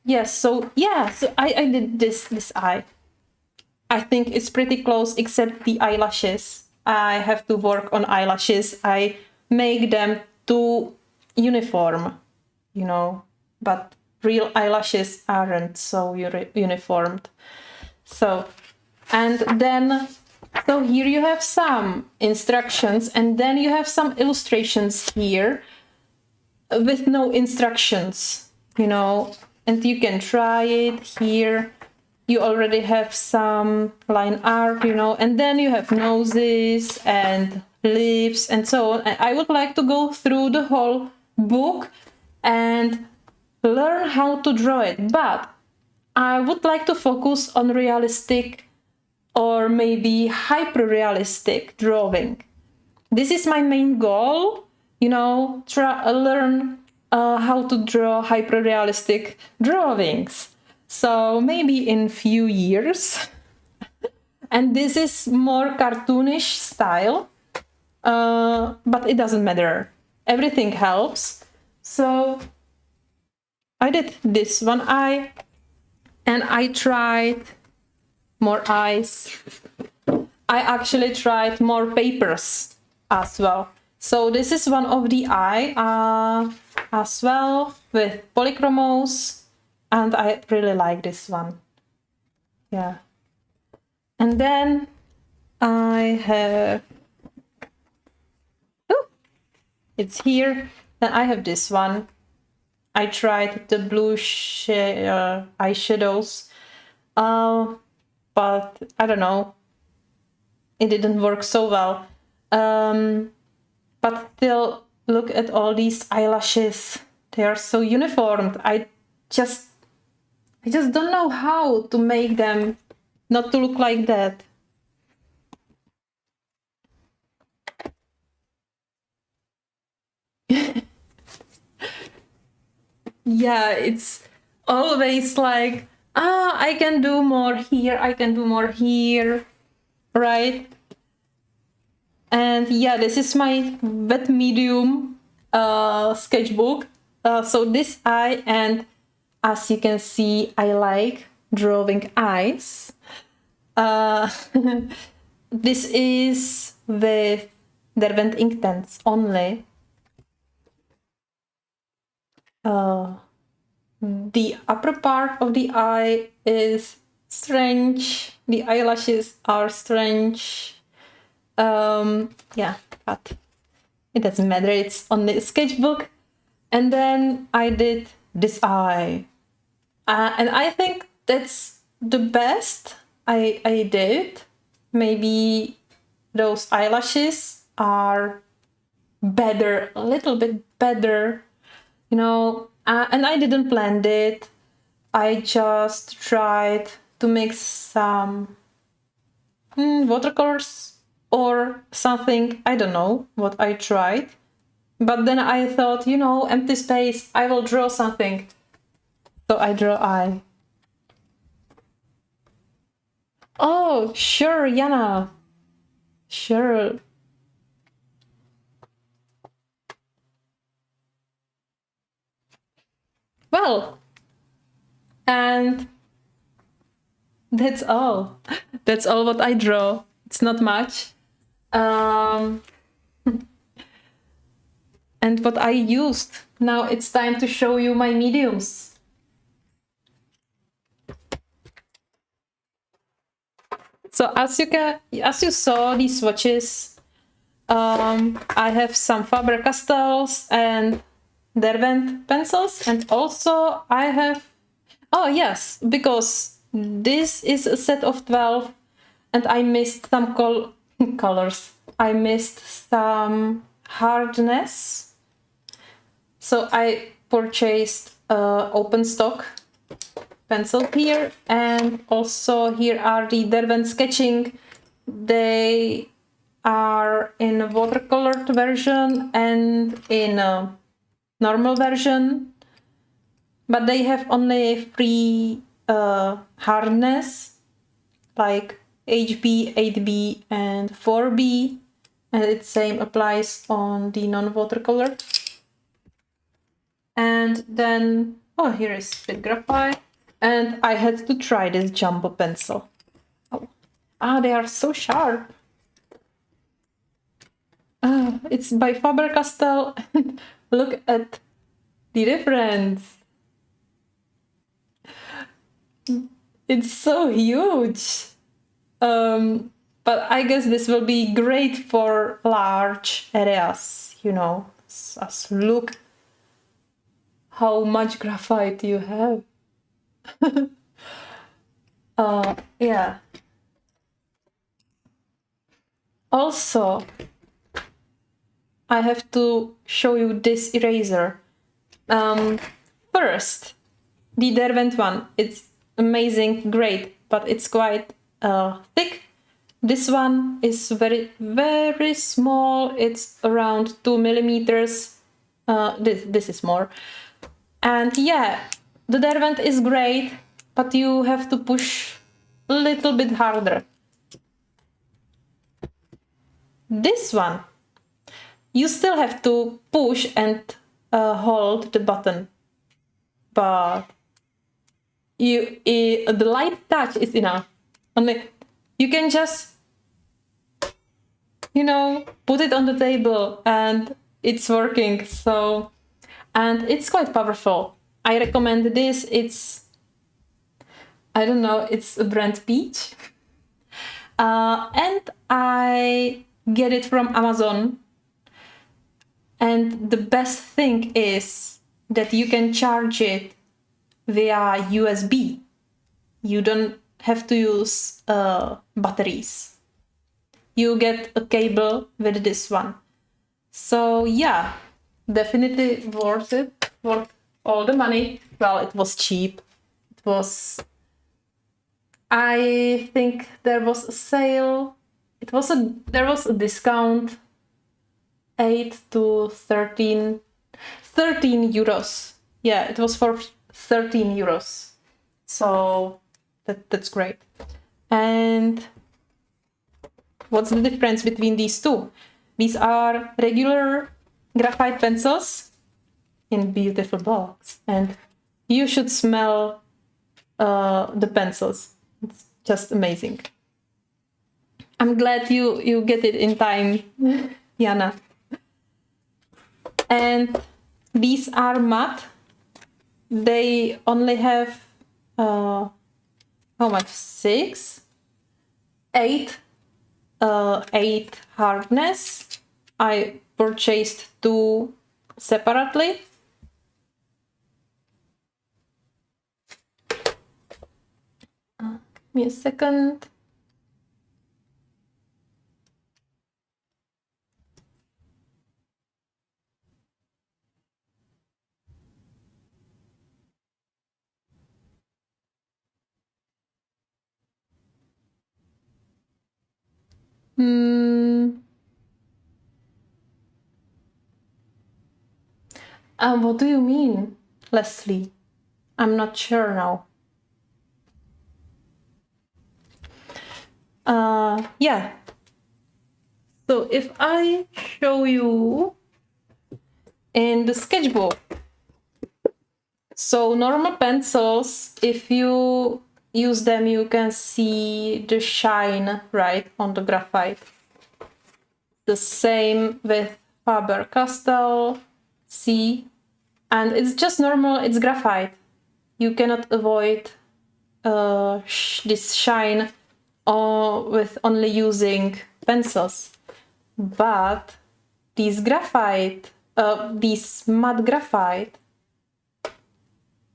Yes, so I did this eye. I think it's pretty close, except the eyelashes. I have to work on eyelashes. I make them too uniform, you know, but real eyelashes aren't so uniformed. So, and then So here you have some instructions, and then you have some illustrations here with no instructions, you know, and you can try it here. You already have some line art, you know, and then you have noses and lips and so on. And I would like to go through the whole book and learn how to draw it, but I would like to focus on realistic or maybe hyper-realistic drawing. This is my main goal, you know, learn how to draw hyper-realistic drawings. So maybe in few years. And this is more cartoonish style, but it doesn't matter. Everything helps. So I did this one eye, and I tried more eyes. I actually tried more papers as well. So this is one of the eye as well with polychromos, and I really like this one. Yeah. And then I have, oh, it's here. Then I have this one. I tried the blue eyeshadows, but I don't know. It didn't work so well. But still, look at all these eyelashes. They are so uniformed. I just don't know how to make them not to look like that. Yeah, it's always like, I can do more here, I can do more here, right? And yeah, this is my wet medium sketchbook. So this eye, and as you can see, I like drawing eyes. This is with Derwent Inktense only. The upper part of the eye is strange. The eyelashes are strange. Yeah, but it doesn't matter. It's on the sketchbook. And then I did this eye. And I think that's the best I did. Maybe those eyelashes are better, a little bit better, you know, and I didn't blend it. I just tried to mix some watercolors or something. I don't know what I tried. But then I thought, you know, empty space, I will draw something. So I draw eye. Oh, sure, Yana. Sure. Well, and that's all. That's all what I draw. It's not much. And what I used. Now it's time to show you my mediums. So as you saw these swatches, I have some Faber-Castells and Derwent pencils, and also I have, oh yes, because this is a set of 12 and I missed some colors. I missed some hardness. So I purchased open stock pencil here, and also here are the Derwent sketching. They are in a watercolored version and in a normal version, but they have only free hardness like HB, 8B and 4B, and the same applies on the non-watercolor. And then, oh, here is bit graphite, and I had to try this jumbo pencil. Oh, they are so sharp. It's by Faber-Castell. Look at the difference. It's so huge. But I guess this will be great for large areas, you know. Just look how much graphite you have. Yeah. Also, I have to show you this eraser. First, the Derwent one. It's amazing, great, but it's quite thick. This one is very, very small. It's around 2 millimeters. This is more. And yeah, the Derwent is great, but you have to push a little bit harder. This one, you still have to push and hold the button, but the light touch is enough. Only you can just, you know, put it on the table and it's working. So, and it's quite powerful. I recommend this. It's, I don't know, it's a brand Peach. And I get it from Amazon. And the best thing is that you can charge it via USB. You don't have to use batteries. You get a cable with this one. So yeah, definitely worth it, worth all the money. Well, it was cheap. It was, I think there was a sale. There was a discount, 8 to 13 euros. Yeah, it was for 13 euros. So that's great. And what's the difference between these two? These are regular graphite pencils in beautiful box, and you should smell the pencils. It's just amazing. I'm glad you get it in time, Jana. And these are matte. They only have how much? 6, 8, 8 hardness. I purchased 2 separately. Give me a second. What do you mean, Leslie? I'm not sure now. Yeah. So if I show you in the sketchbook, so normal pencils, if you use them, you can see the shine, right, on the graphite. The same with Faber-Castell, see, and it's just normal, it's graphite. You cannot avoid this shine with only using pencils. But these graphite, these matte graphite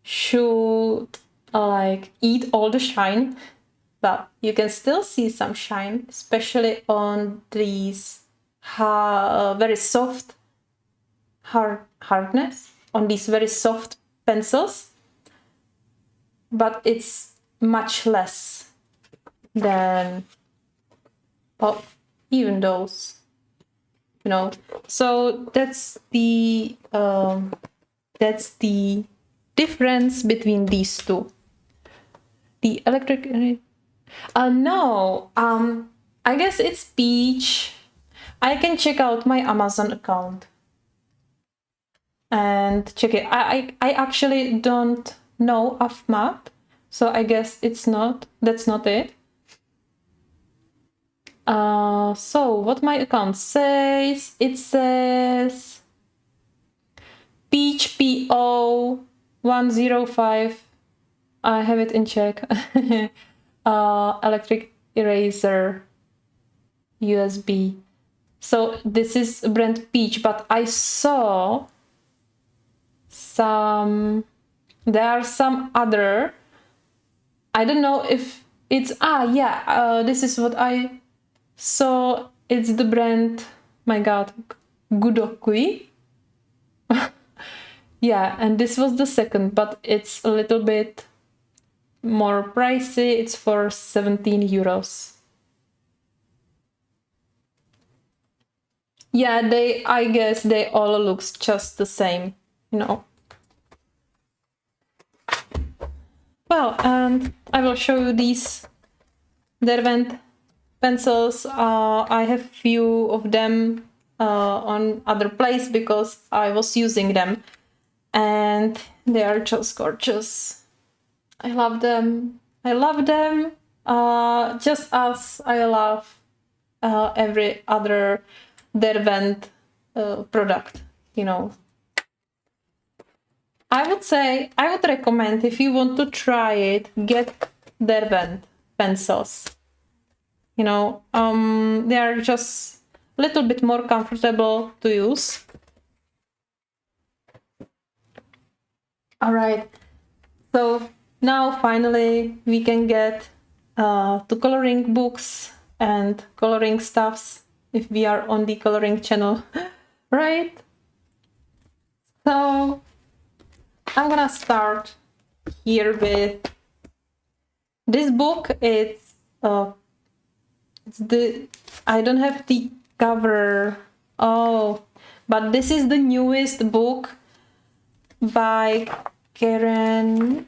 should like eat all the shine. But you can still see some shine, especially on these very soft hardness, on these very soft pencils. But it's much less than even those, you know. So that's the difference between these two. The electric, no, I guess it's Peach. I can check out my Amazon account and check it. I actually don't know of matte, so I guess that's not it. So what my account says, it says Peach PO 105. I have it in check. Electric eraser. USB. So this is brand Peach, but I saw there are some other, I don't know if it's, this is what I saw. It's the brand, my god, Gudokui. Yeah, and this was the second, but it's a little bit more pricey. It's for 17 euros. Yeah, I guess they all looks just the same, you know. Well, and I will show you these Derwent pencils. I have few of them on other place because I was using them, and they are just gorgeous. I love them. I love them just as I love every other Derwent product, you know. I would recommend, if you want to try it, get Derwent pencils. You know, they are just a little bit more comfortable to use. All right, so now finally we can get to coloring books and coloring stuffs if we are on the coloring channel, right? So I'm gonna start here with this book. It's I don't have the cover. Oh, but this is the newest book by Karen.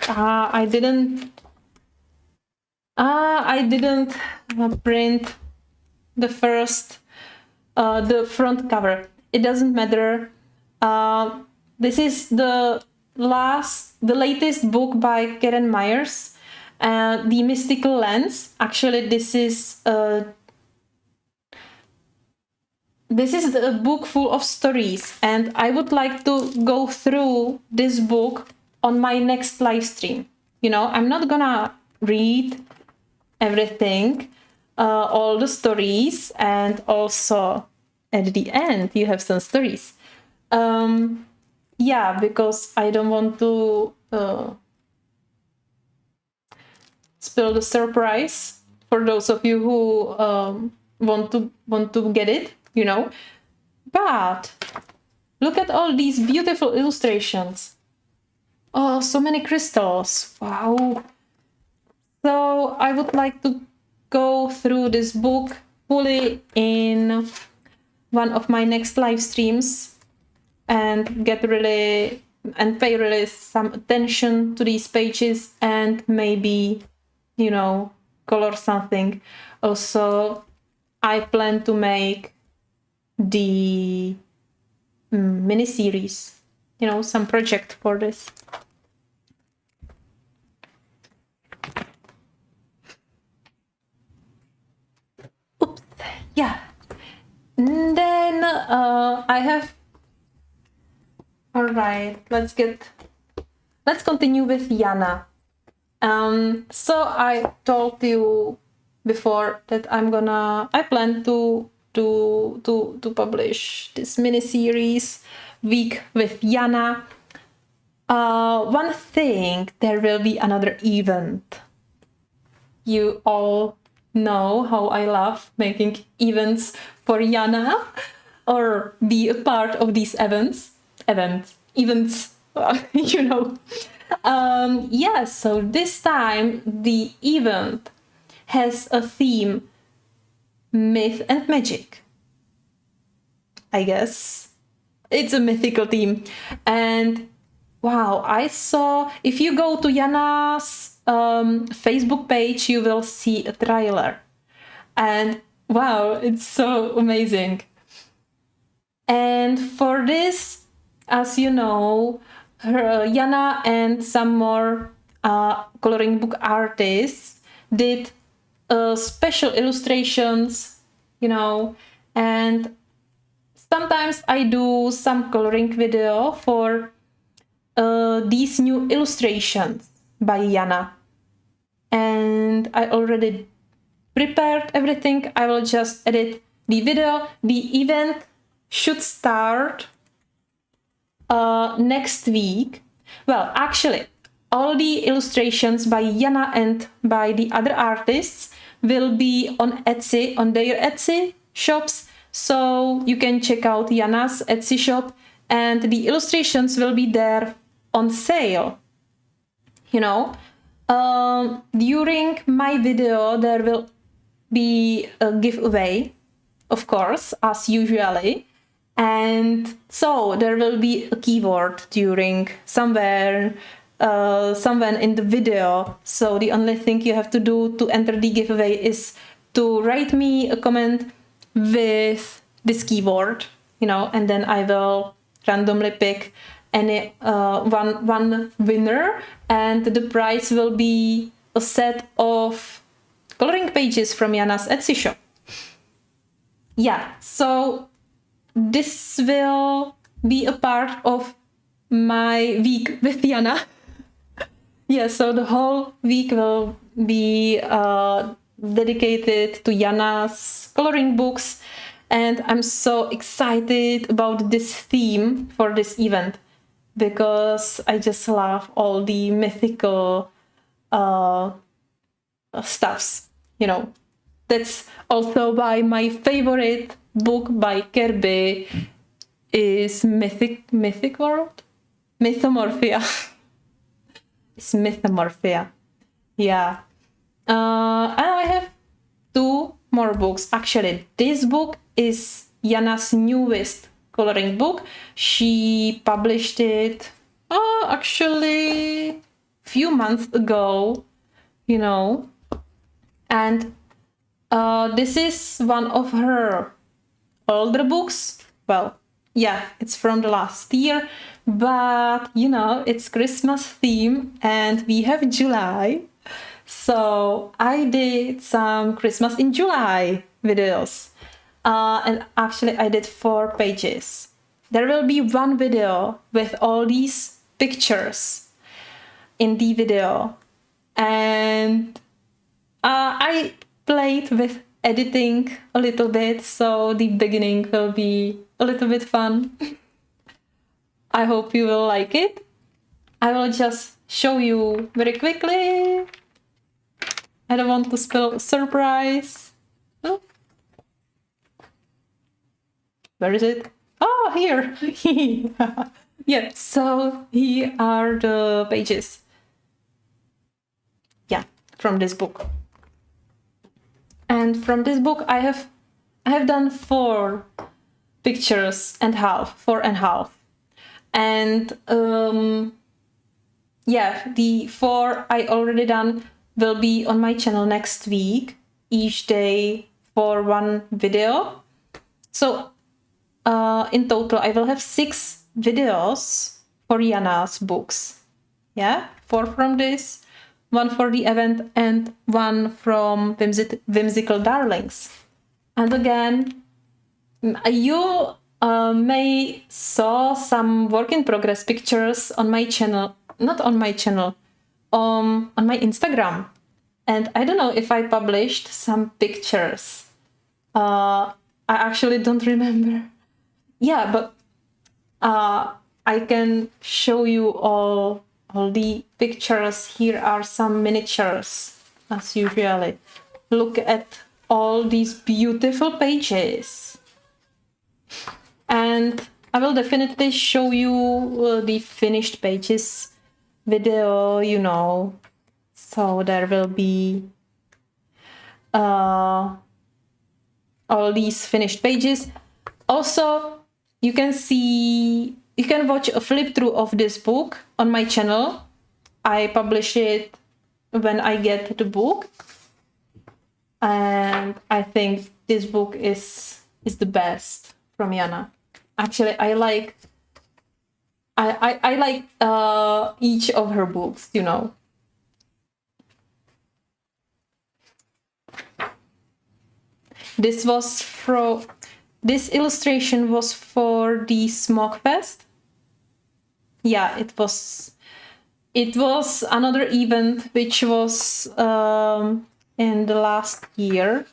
I didn't print the front cover. It doesn't matter. This is the latest book by Karen Myers, The Mystical Lens. Actually, this is a book full of stories, and I would like to go through this book on my next live stream. You know, I'm not gonna read everything, all the stories, and also at the end you have some stories. Yeah, because I don't want to spill the surprise for those of you who want to get it, you know. But look at all these beautiful illustrations. Oh, so many crystals. Wow. So I would like to go through this book fully in one of my next live streams and pay really some attention to these pages and maybe, you know, color something. Also, I plan to make the mini series, you know, some project for this. Oops, yeah. And then I have. All right, let's continue with Jana. So I told you before that I plan to publish this mini series week with Jana. One thing, there will be another event. You all know how I love making events for Jana or be a part of these events, you know. Yeah, so this time the event has a theme, myth and magic. I guess it's a mythical theme. And wow, I saw, if you go to Jana's Facebook page, you will see a trailer. And wow, it's so amazing. And for this, as you know, Jana and some more coloring book artists did special illustrations, you know, and sometimes I do some coloring video for these new illustrations by Jana. And I already prepared everything. I will just edit the video. The event should start next week. Well, actually, all the illustrations by Jana and by the other artists will be on Etsy, on their Etsy shops. So you can check out Jana's Etsy shop, and the illustrations will be there on sale. You know, during my video, there will be a giveaway, of course, as usually. And so there will be a keyword during somewhere in the video. So the only thing you have to do to enter the giveaway is to write me a comment with this keyword, you know, and then I will randomly pick any one winner, and the prize will be a set of coloring pages from Jana's Etsy shop. Yeah, so this will be a part of my week with Jana. Yeah, so the whole week will be dedicated to Jana's coloring books, and I'm so excited about this theme for this event because I just love all the mythical stuffs, you know. That's also why my favorite book by Kirby is Mythic World? Mythomorphia. It's Mythomorphia. Yeah. And I have 2 more books. Actually, this book is Jana's newest coloring book. She published it actually few months ago, you know. And this is one of her older books. Well, yeah, it's from the last year, but you know, it's Christmas theme and we have July. So I did some Christmas in July videos. And actually I did 4 pages. There will be one video with all these pictures in the video. And I played with editing a little bit, so the beginning will be a little bit fun. I hope you will like it. I will just show you very quickly. I don't want to spoil surprise. Oh. Where is it? Oh, here. Yeah, so here are the pages. Yeah, from this book. And from this book I have done 4 pictures and half, 4 and half. And yeah, the 4 I already done will be on my channel next week, each day for 1 video. So in total I will have 6 videos for Jana's books. Yeah, 4 from this, 1 for the event, and 1 from Whimsical Darlings. And again, you may saw some work in progress pictures on my channel, not on my channel, on my Instagram. And I don't know if I published some pictures. I actually don't remember. Yeah, but I can show you all the pictures. Here are some miniatures, as usually. Look at all these beautiful pages. And I will definitely show you the finished pages video, you know. So there will be all these finished pages. Also, you can watch a flip through of this book on my channel. I publish it when I get the book. And I think this book is the best from Jana. Actually, I like each of her books, you know. This illustration was for the Smoke Fest. Yeah, it was another event which was in the last year.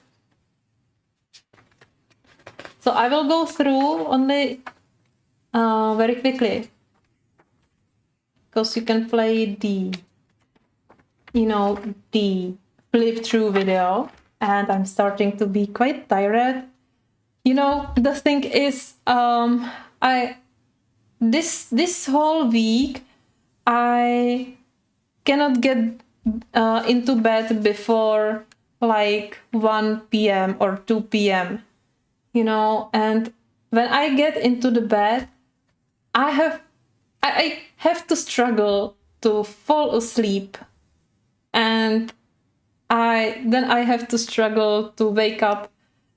So I will go through only very quickly, because you can play the flip through video, and I'm starting to be quite tired. The thing is, this whole week I cannot get into bed before like 1 p.m. or 2 p.m. And when I get into the bed, I have to struggle to fall asleep, and I have to struggle to wake up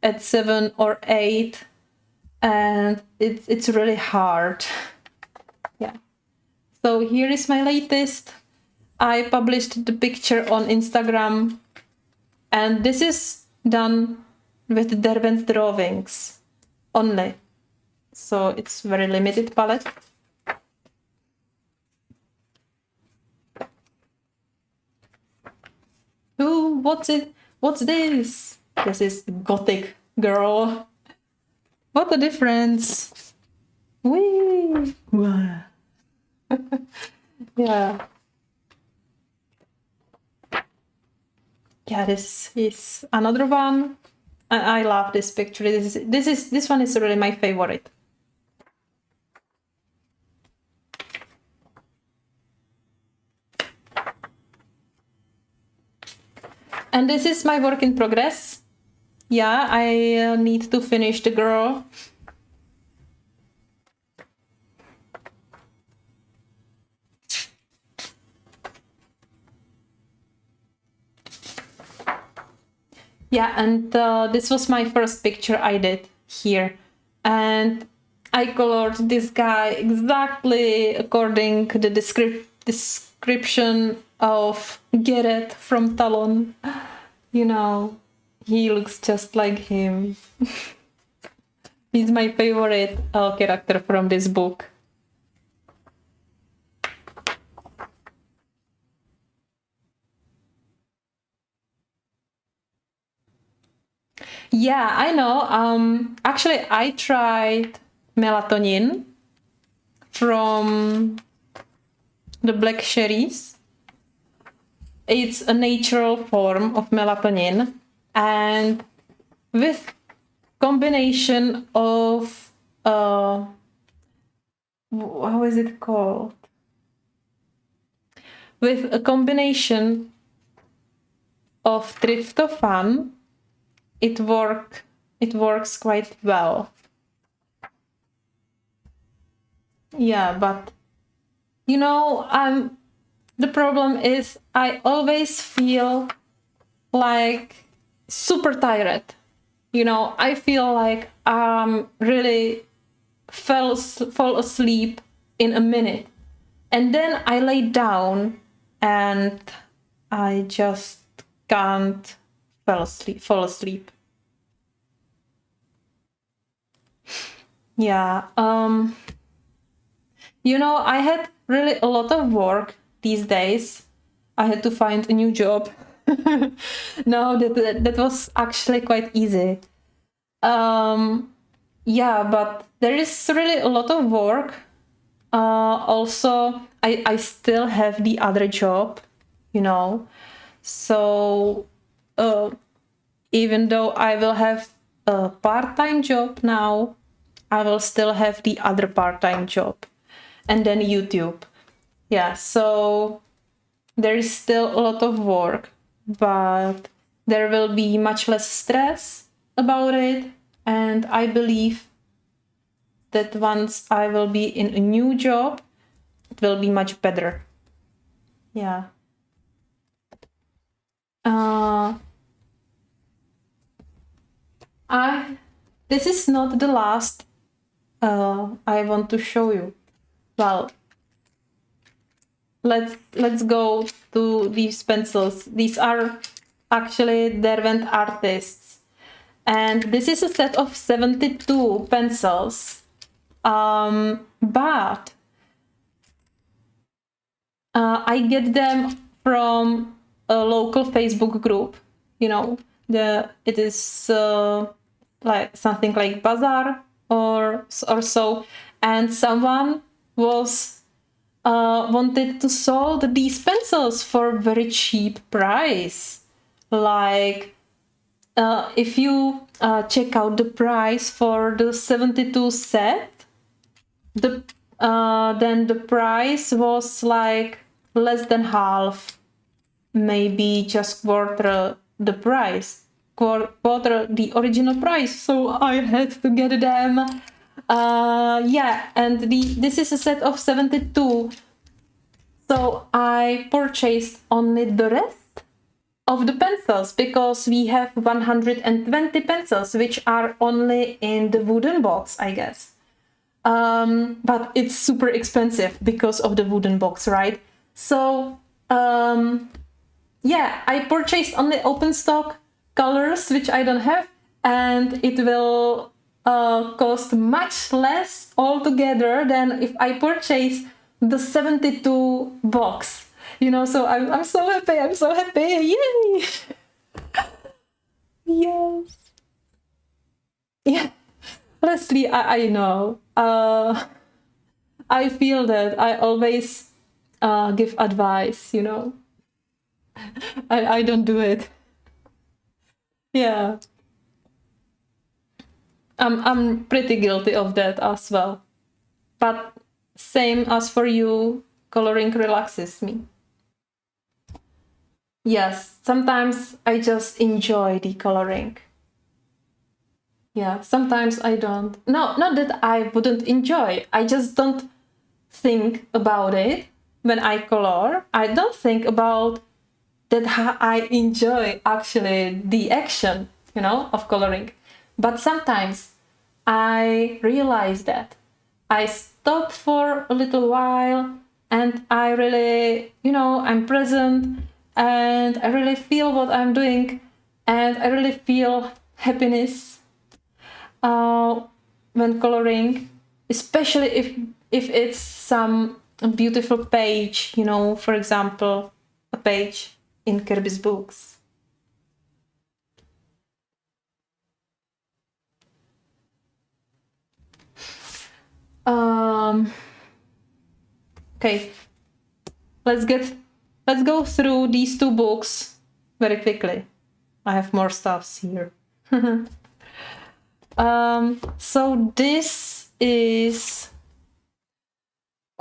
at 7 or 8, and it's really hard. Yeah. So here is my latest. I published the picture on Instagram, and this is done with Derwent drawings only. So it's very limited palette. Ooh, what's it? What's this? This is Gothic girl. What a difference. Whee! Yeah. Yeah, this is another one. I love this picture. This one is really my favorite. And this is my work in progress. Yeah, I need to finish the girl. Yeah, and this was my first picture I did here. And I colored this guy exactly according to the description of Gerrit from Talon. He looks just like him. He's my favorite character from this book. Yeah, I know. Actually, I tried melatonin from the black cherries. It's a natural form of melatonin, and with combination of how is it called? With a combination of tryptophan, it works quite well. Yeah, but the problem is I always feel like super tired. I feel like really fall asleep in a minute, and then I lay down and I just can't fall asleep. Yeah. I had really a lot of work these days. I had to find a new job. No, that was actually quite easy. Yeah, but there is really a lot of work. Also, I still have the other job, so even though I will have a part-time job now, I will still have the other part-time job, and then YouTube. Yeah, so there is still a lot of work, but there will be much less stress about it, and I believe that once I will be in a new job, it will be much better. Yeah. This is not the last I want to show you. Well, let's go to these pencils. These are actually Derwent artists, and this is a set of 72 pencils. But I get them from a local Facebook group. you know, it is like something like bazaar or so, and someone was wanted to sold these pencils for very cheap price. Like if you check out the price for the 72 set, then the price was like less than half, maybe just quarter the price, quarter the original price. So I had to get them. Yeah, and this is a set of 72. So I purchased only the rest of the pencils because we have 120 pencils, which are only in the wooden box, I guess. But it's super expensive because of the wooden box, right? So yeah, I purchased only open stock colors, which I don't have, and it will cost much less altogether than if I purchase the 72 box. You know, so I'm so happy. I'm so happy. Yay! Yes. Yeah. Leslie, I know. I feel that I always give advice, you know. I don't do it. Yeah. I'm pretty guilty of that as well. But same as for you, coloring relaxes me. Yes, sometimes I just enjoy the coloring. Yeah, sometimes I don't. No, not that I wouldn't enjoy. I just don't think about it when I color. I don't think about that I enjoy actually the action, you know, of coloring. But sometimes I realize that I stop for a little while and I really, you know, I'm present and I really feel what I'm doing and I really feel happiness uh, when coloring, especially if it's some beautiful page, you know, for example, a page in Kirby's books. Okay, let's go through these two books very quickly. I have more stuffs here. So this is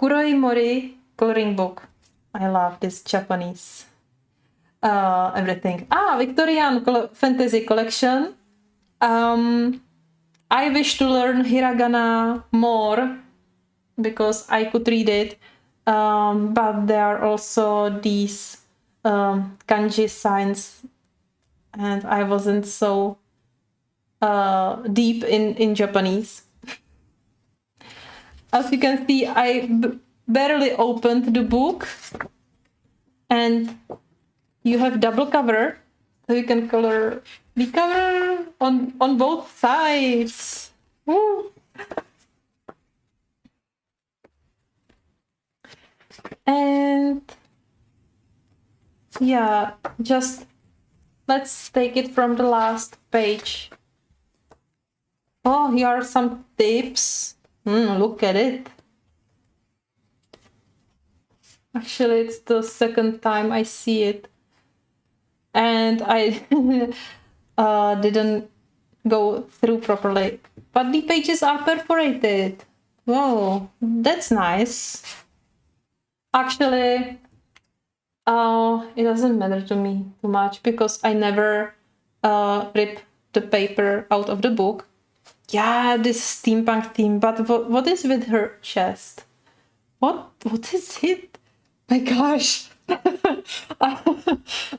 Kuroi Mori coloring book. I love this Japanese everything. Victorian fantasy collection. I wish to learn hiragana more because I could read it, but there are also these kanji signs, and I wasn't so deep in Japanese. As you can see, I barely opened the book, and you have double cover, so you can color the cover on both sides. Woo. And yeah, just let's take it from the last page. Oh, here are some tips. Look at it. Actually, it's the second time I see it. And I didn't go through properly. But the pages are perforated. Whoa, that's nice. Actually, it doesn't matter to me too much because I never rip the paper out of the book. Yeah, this steampunk theme, but what is with her chest? What is it? My gosh.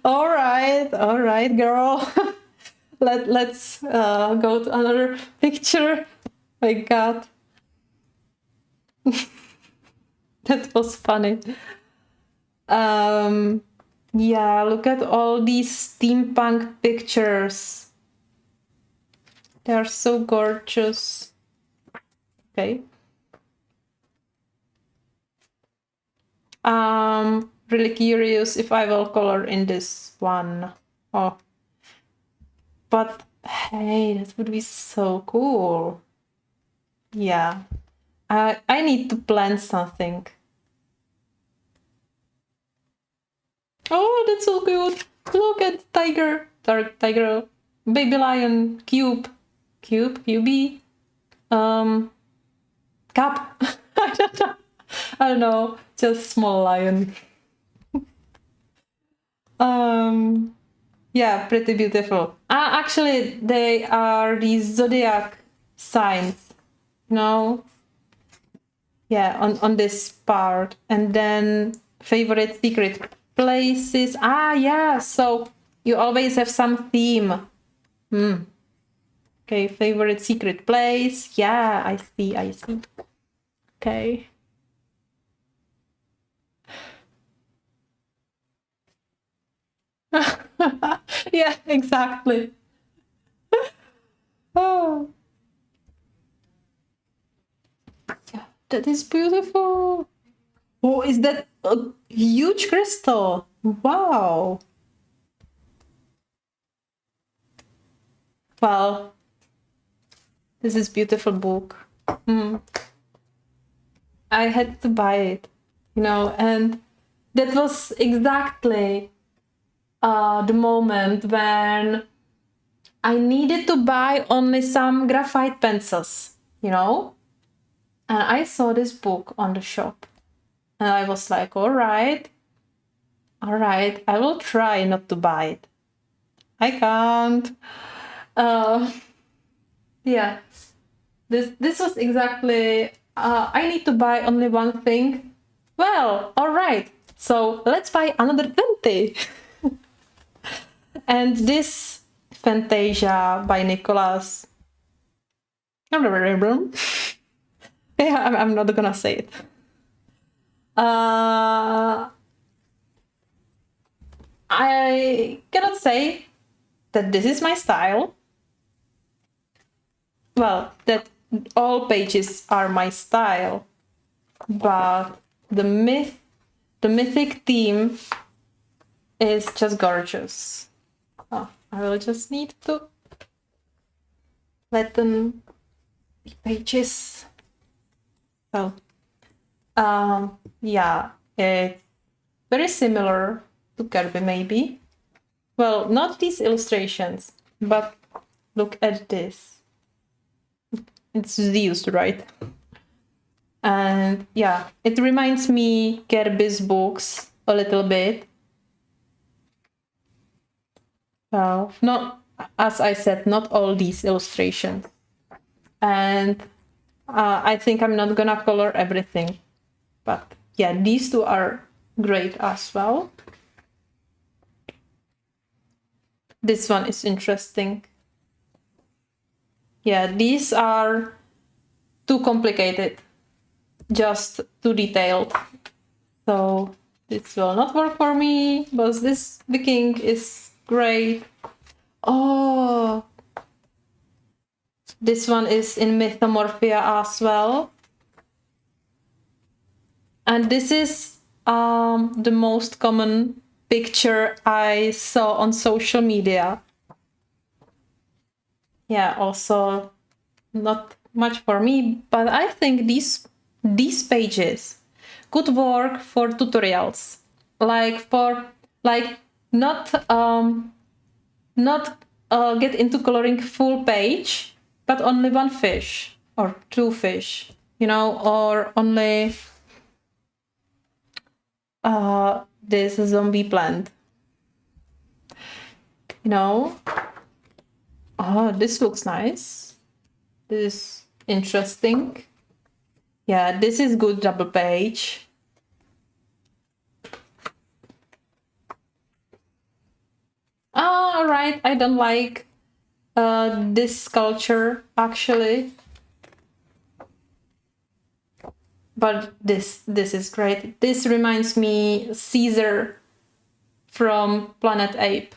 all right, girl. Let's go to another picture. My god. That was funny. Yeah, look at all these steampunk pictures. They are so gorgeous. Okay. Really curious if I will color in this one. Oh, But hey, that would be so cool. Yeah. I need to plan something. Oh, that's so cute. Look at tiger, dark tiger, baby lion, QB, cup. I don't know. I don't know. Just small lion. Yeah, pretty beautiful. Actually, they are these zodiac signs. No, yeah, on this part, and then favorite secret places. Yeah, so you always have some theme. Okay, favorite secret place. Yeah, I see. Okay. Yeah, exactly. Oh, yeah, that is beautiful. Oh, is that a huge crystal? Wow. Well, this is beautiful book. I had to buy it, and that was exactly the moment when I needed to buy only some graphite pencils, and I saw this book on the shop, and I was like, all right, I will try not to buy it. I can't. Uh, yeah, this was exactly. I need to buy only one thing. Well, all right. So let's buy another 20. And this Fantasia by Nicholas. Yeah, I'm not gonna say it. I cannot say that this is my style. Well, that all pages are my style, but the mythic theme is just gorgeous. Oh, I will just need to flatten the pages. So, yeah, it's very similar to Kirby, maybe. Well, not these illustrations, but look at this. It's Zeus, right? And yeah, it reminds me Kirby's books a little bit. Well, not, as I said, not all these illustrations. And I think I'm not gonna color everything. But yeah, these two are great as well. This one is interesting. Yeah, these are too complicated, just too detailed. So this will not work for me, but this Viking is great. Oh, this one is in Mythomorphia as well. And this is the most common picture I saw on social media. Yeah, also not much for me, but I think these pages could work for tutorials, like not get into coloring full page, but only one fish or two fish, or only this zombie plant, Oh, this looks nice. This is interesting. Yeah, this is good double page. All right, I don't like this sculpture actually, but this is great. This reminds me Caesar from Planet Ape.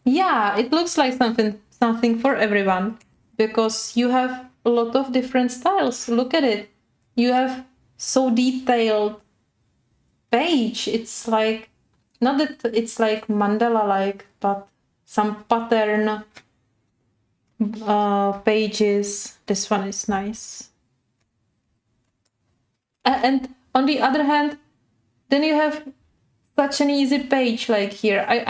Yeah, it looks like something for everyone because you have a lot of different styles. Look at it. You have so detailed page. It's like not that it's like mandala-like, but some pattern pages. This one is nice. And on the other hand, then you have such an easy page like here. I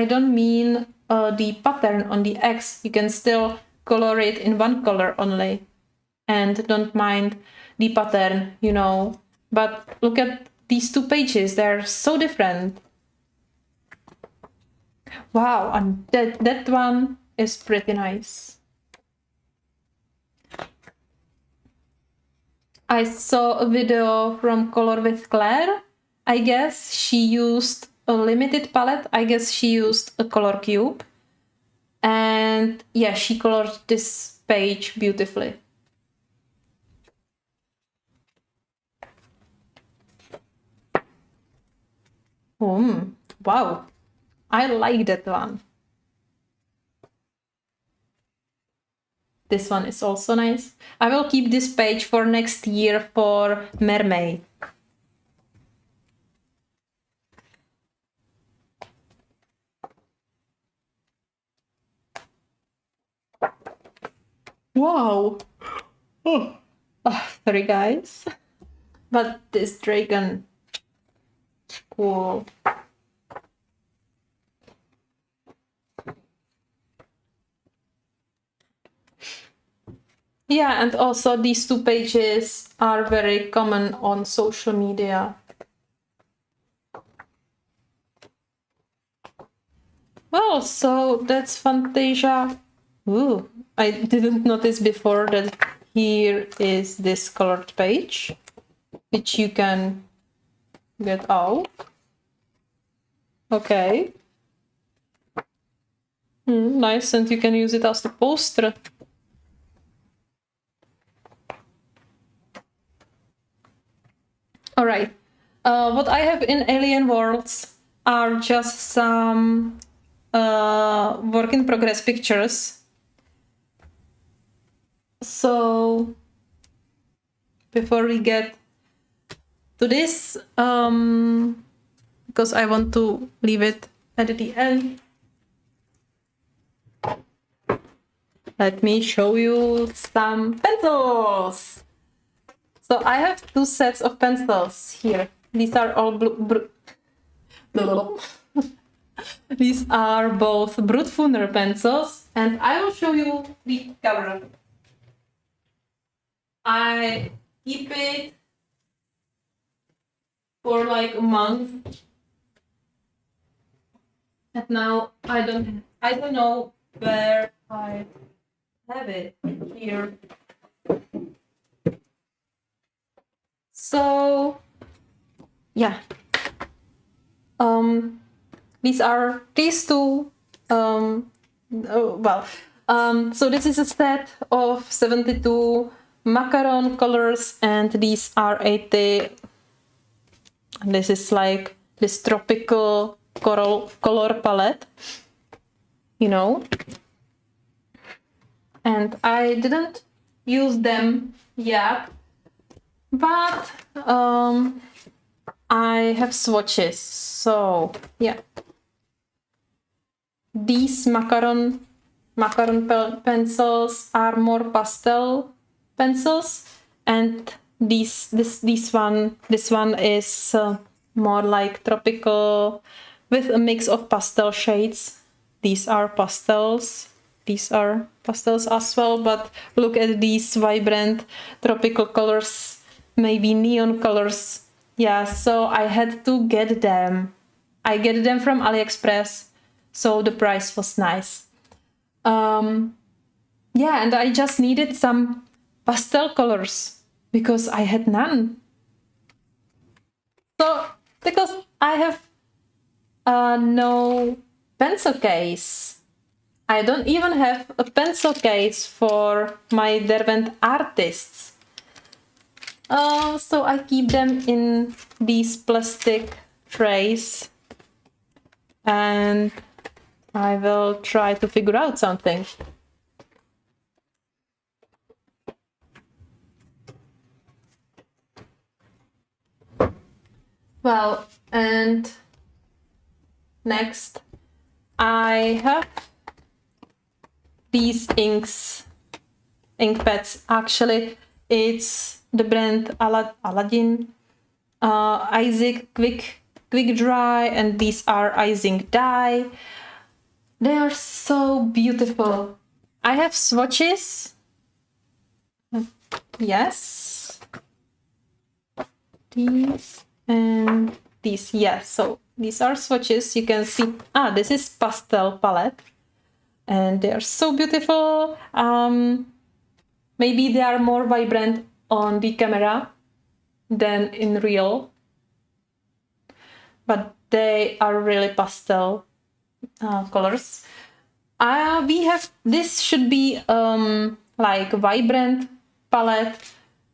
don't mean the pattern on the X. You can still color it in one color only and don't mind the pattern, you know. But look at these two pages. They're so different. Wow, and that one is pretty nice. I saw a video from Color with Claire. I guess she used a limited palette. I guess she used a color cube. And yeah, she colored this page beautifully. Wow, I like that one. This one is also nice. I will keep this page for next year for Mermaid. Wow. Oh. Sorry guys. But this dragon, cool. Yeah, and also these two pages are very common on social media. Well, so that's Fantasia. Ooh, I didn't notice before that here is this colored page, which you can get out. Okay. Nice, and you can use it as the poster. All right. What I have in Alien Worlds are just some work in progress pictures. So before we get to this, because I want to leave it at the end, let me show you some pencils. So I have two sets of pencils here. These are all These are both Brutfuner pencils, and I will show you the cover. I keep it for like a month, and now I don't know where I have it here. So yeah, these two. So this is a set of 72 macaron colors, and these are 80. This is like this tropical color palette, you know. And I didn't use them yet, but I have swatches. So yeah, these macaron pencils are more pastel pencils, and this one is more like tropical with a mix of pastel shades. These are pastels. These are pastels as well, but look at these vibrant tropical colors, maybe neon colors. Yeah, so I had to get them. I get them from AliExpress, so the price was nice. Yeah, and I just needed some pastel colors because I had none. So, because I have no pencil case. I don't even have a pencil case for my Derwent artists. So I keep them in these plastic trays, and I will try to figure out something. Well, and next I have these ink pads. Actually, it's the brand Aladdin, Isaac quick dry, and these are Isaac dye. They are so beautiful. I have swatches. Yes. These and these. Yes, so these are swatches. You can see, this is pastel palette. And they are so beautiful. Maybe they are more vibrant on the camera than in real. But they are really pastel colors. We have, this should be like vibrant palette,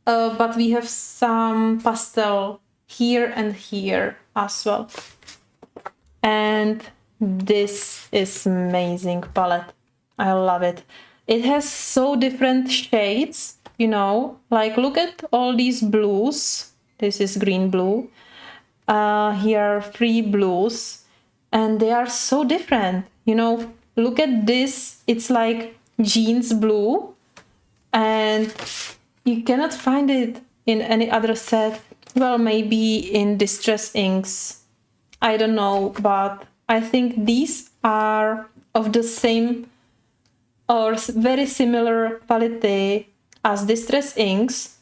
but we have some pastel here and here as well. And this is amazing palette. I love it. It has so different shades, you know, like look at all these blues. This is green blue. Here are 3 blues, and they are so different, you know. Look at this, it's like jeans blue, and you cannot find it in any other set. Well, maybe in Distress Inks, I don't know, but I think these are of the same or very similar quality as Distress Inks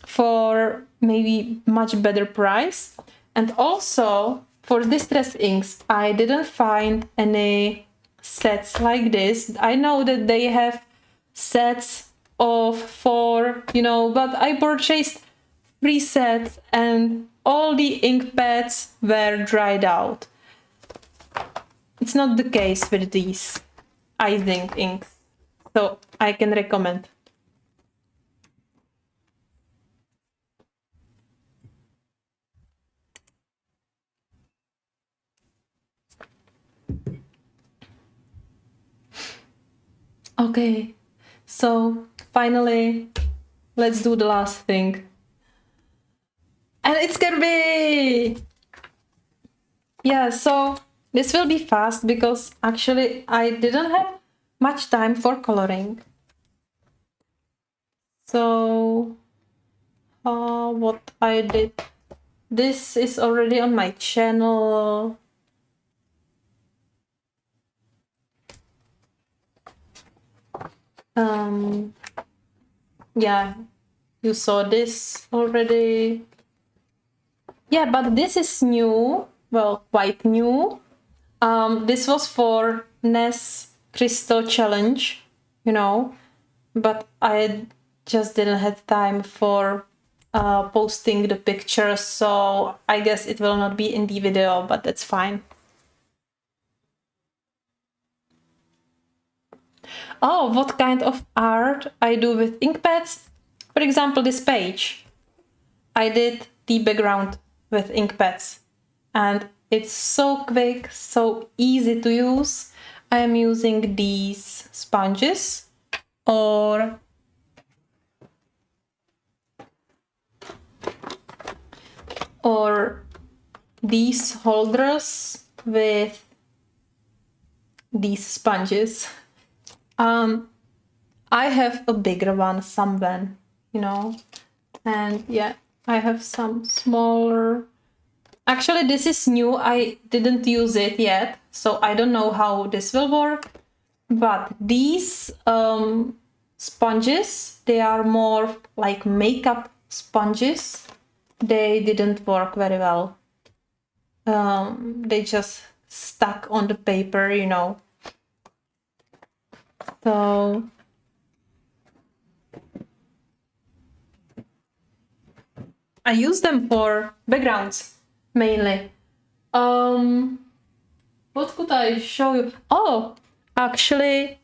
for maybe much better price. And also for Distress Inks, I didn't find any sets like this. I know that they have sets of 4, you know, but I purchased 3 sets and all the ink pads were dried out. It's not the case with these Isaac inks, so I can recommend. Okay, so finally, let's do the last thing. And it's Kirby! Yeah, so this will be fast because actually I didn't have much time for coloring. So, what I did, this is already on my channel. Yeah, you saw this already. Yeah, but this is new, well, quite new. This was for NES Crystal Challenge, you know, but I just didn't have time for posting the pictures, so I guess it will not be in the video, but that's fine. Oh, what kind of art I do with ink pads? For example, this page. I did the background with ink pads, and it's so quick, so easy to use. I am using these sponges or these holders with these sponges. I have a bigger one somewhere, you know, and yeah, I have some smaller. Actually, this is new. I didn't use it yet, so I don't know how this will work. But these sponges, they are more like makeup sponges. They didn't work very well. They just stuck on the paper, you know. So I use them for backgrounds mainly. What could I show you? Oh, actually,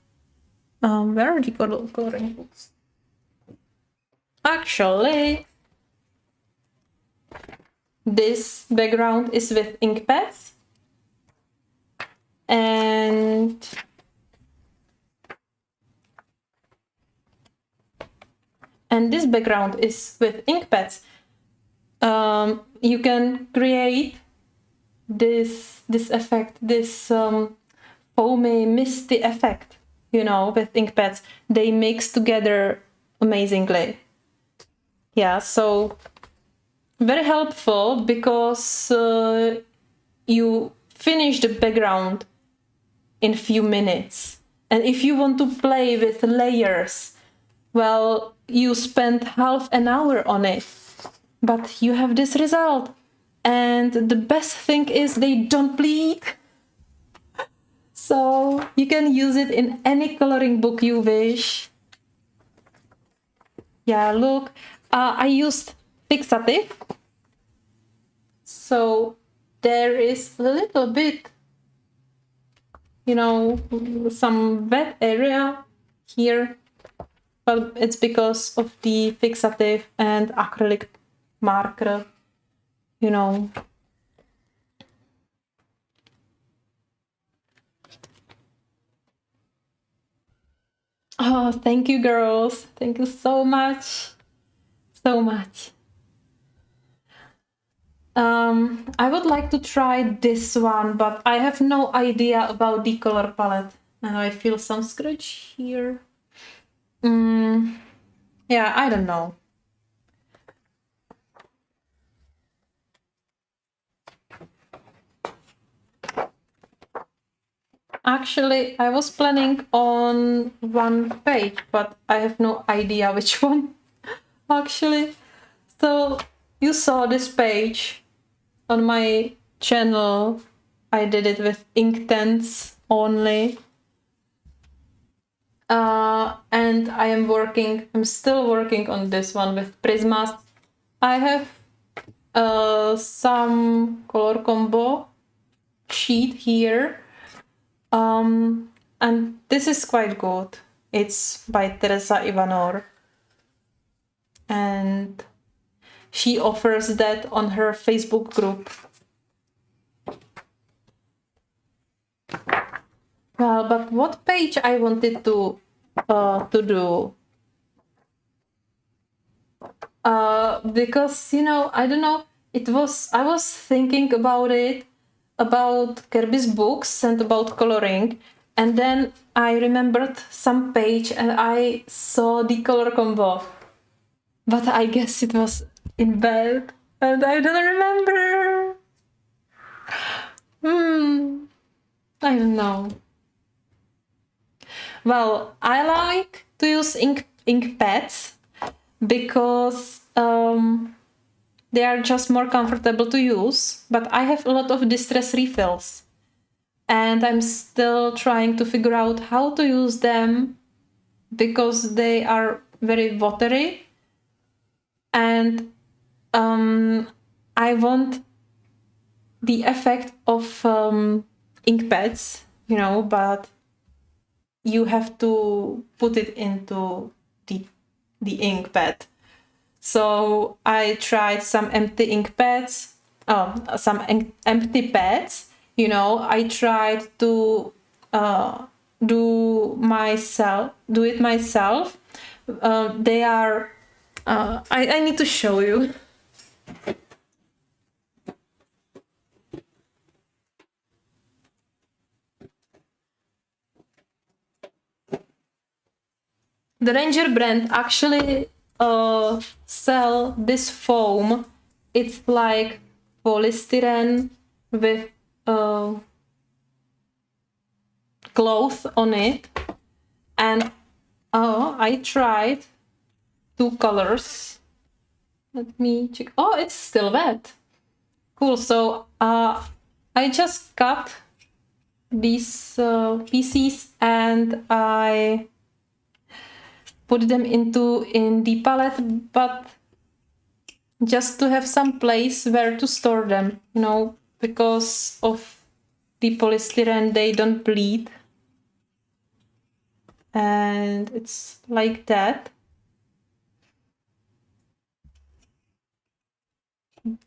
where are the coloring books? Actually, this background is with ink pads, and this background is with ink pads. you can create this effect, this foamy, misty effect, you know, with ink pads. They mix together amazingly. Yeah, so very helpful because you finish the background in few minutes. And if you want to play with layers, well, you spend half an hour on it, but you have this result. And the best thing is they don't bleed. So you can use it in any coloring book you wish. Yeah, look, I used fixative. So there is a little bit, you know, some wet area here, but it's because of the fixative and acrylic marker, you know. Oh, thank you, girls. Thank you so much. So much. I would like to try this one, but I have no idea about the color palette. And I feel some scratch here. Yeah, I don't know. Actually, I was planning on one page, but I have no idea which one, actually. So you saw this page on my channel. I did it with Inktense only. And I'm still working on this one with Prismas. I have some color combo sheet here. And this is quite good. It's by Teresa Ivanor. And she offers that on her Facebook group. Well, but what page I wanted to do? Because, you know, I don't know, I was thinking about it, about Kirby's books and about coloring, and then I remembered some page and I saw the color combo, but I guess it was in bed and I don't remember. I don't know. Well, I like to use ink pads because they are just more comfortable to use, but I have a lot of distress refills and I'm still trying to figure out how to use them because they are very watery, and I want the effect of ink pads, you know, but you have to put it into the ink pad. So I tried some empty ink pads, empty pads. You know, I tried to do it myself. They are. I need to show you. The Ranger brand actually sell this foam. It's like polystyrene with cloth on it, and I tried 2 colors. Let me check. Oh, it's still wet. Cool. So I just cut these pieces and I put them in the palette, but just to have some place where to store them, you know, because of the polystyrene, they don't bleed. And it's like that.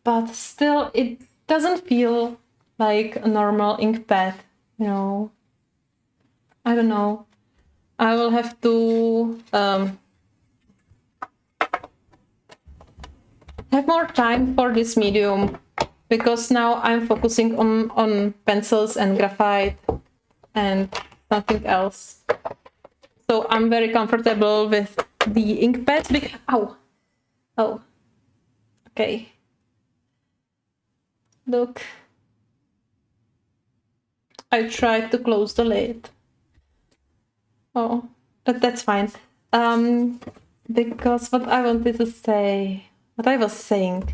But still, it doesn't feel like a normal ink pad, you know. I don't know. I will have to have more time for this medium, because now I'm focusing on pencils and graphite and nothing else. So I'm very comfortable with the ink pads. Ow! Oh. Okay. Look. I tried to close the lid. Oh, but that's fine. Because what I wanted to say, what I was saying.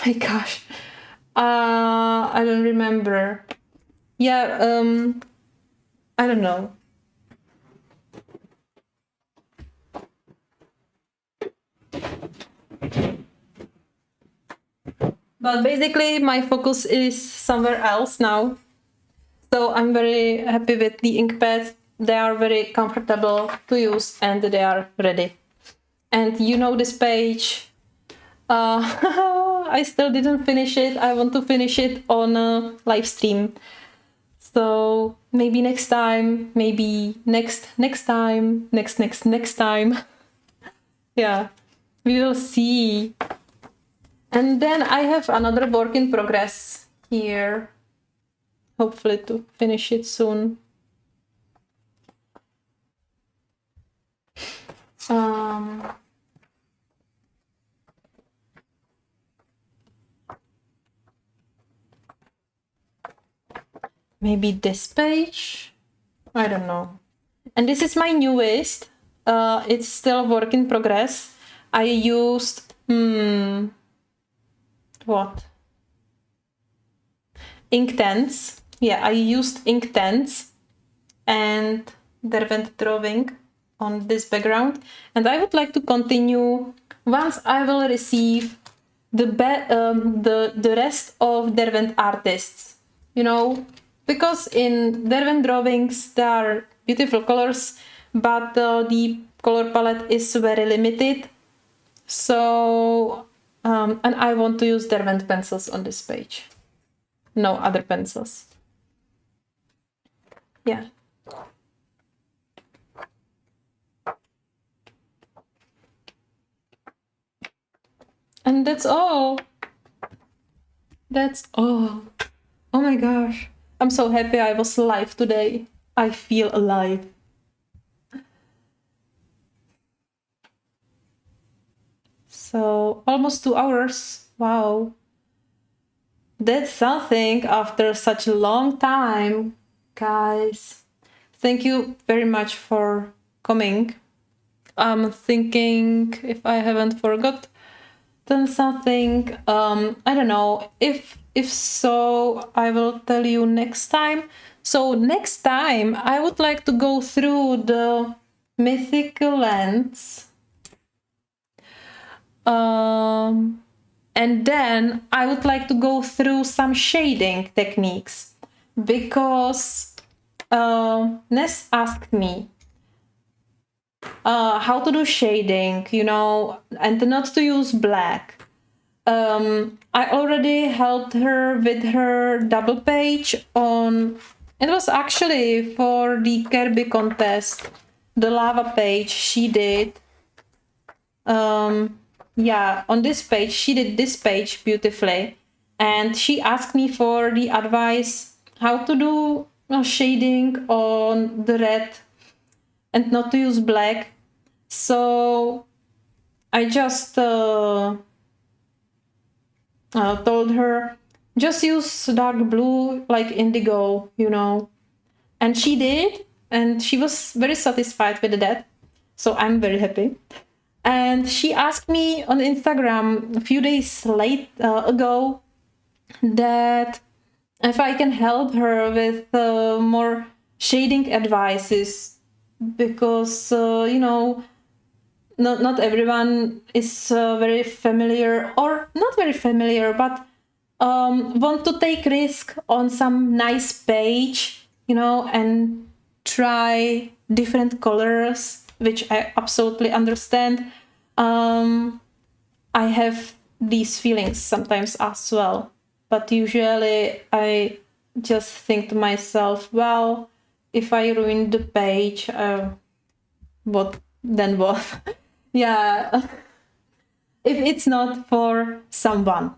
My gosh. I don't remember. Yeah, I don't know. But basically my focus is somewhere else now. So I'm very happy with the ink pads. They are very comfortable to use and they are ready. And you know this page. I still didn't finish it. I want to finish it on a live stream. So maybe next time, maybe next time, next time. Yeah, we will see. And then I have another work in progress here. Hopefully to finish it soon. Maybe this page? I don't know. And this is my newest. It's still work in progress. I used what? Inktense. Yeah, I used Inktense and Derwent drawing on this background. And I would like to continue once I will receive the rest of Derwent artists. You know, because in Derwent drawings there are beautiful colors, but the color palette is very limited. So, and I want to use Derwent pencils on this page. No other pencils. Yeah. And that's all. That's all. Oh my gosh. I'm so happy I was live today. I feel alive. So almost 2 hours. Wow. That's something after such a long time, guys. Thank you very much for coming. I'm thinking if I haven't forgotten something. I don't know. If so, I will tell you next time. So next time I would like to go through the mythical lands. And then I would like to go through some shading techniques, because Ness asked me how to do shading, you know, and not to use black. I already helped her with her double page on, it was actually for the Kirby contest, the lava page she did. Yeah, on this page, she did this page beautifully. And she asked me for the advice how to do shading on the red and not to use black. So I just told her, just use dark blue, like indigo, you know. And she did, and she was very satisfied with that. So I'm very happy. And she asked me on Instagram a few days ago that if I can help her with more shading advices, because you know, not everyone is very familiar, or not very familiar, but want to take risk on some nice page, you know, and try different colors, which I absolutely understand. I have these feelings sometimes as well, but usually I just think to myself, well, if I ruin the page, what then what? Yeah, if it's not for someone,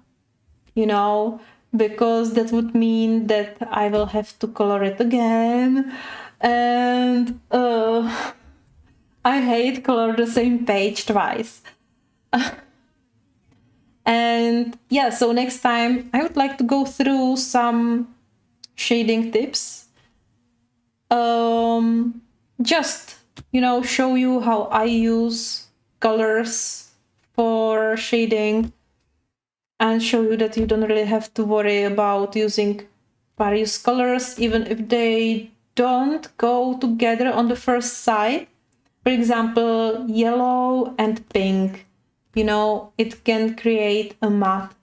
you know, because that would mean that I will have to color it again. And I hate color the same page twice. And yeah, so next time I would like to go through some shading tips. Just, show you how I use colors for shading and show you that you don't really have to worry about using various colors, even if they don't go together on the first sight. For example, yellow and pink, it can create a matte.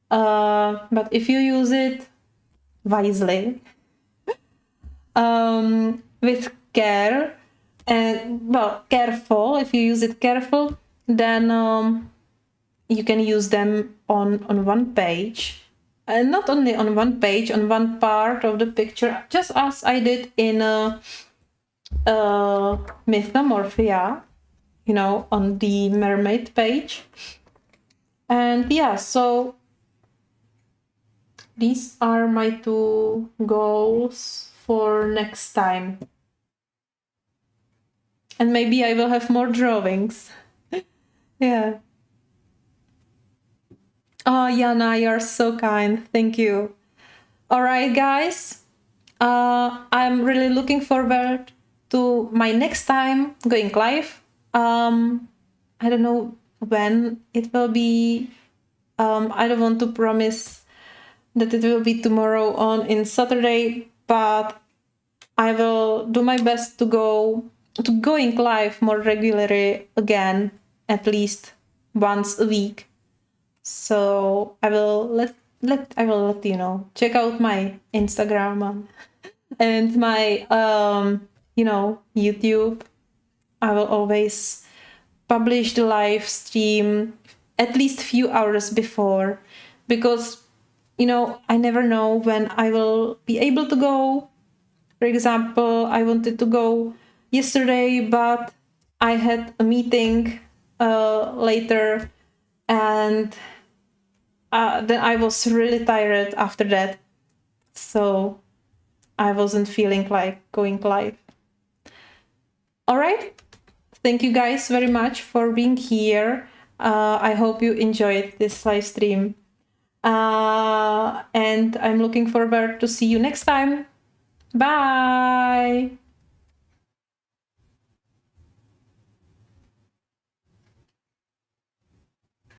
But if you use it wisely, with care, and well, careful, if you use it careful, then you can use them on one page, and not only on one page, on one part of the picture, just as I did in Mythomorphia, on the mermaid page. And yeah, so these are my 2 goals for next time. And maybe I will have more drawings. Yeah. Oh, Yana, you're so kind. Thank you. All right, guys. I'm really looking forward to my next time going live. I don't know when it will be. I don't want to promise that it will be tomorrow on in Saturday, but I will do my best to going live more regularly again, at least once a week. So I will let you know. Check out my Instagram and my YouTube. I will always publish the live stream at least few hours before, because I never know when I will be able to go. For example, I wanted to go yesterday, but I had a meeting later, and then I was really tired after that. So I wasn't feeling like going live. All right. Thank you guys very much for being here. I hope you enjoyed this live stream. And I'm looking forward to see you next time. Bye.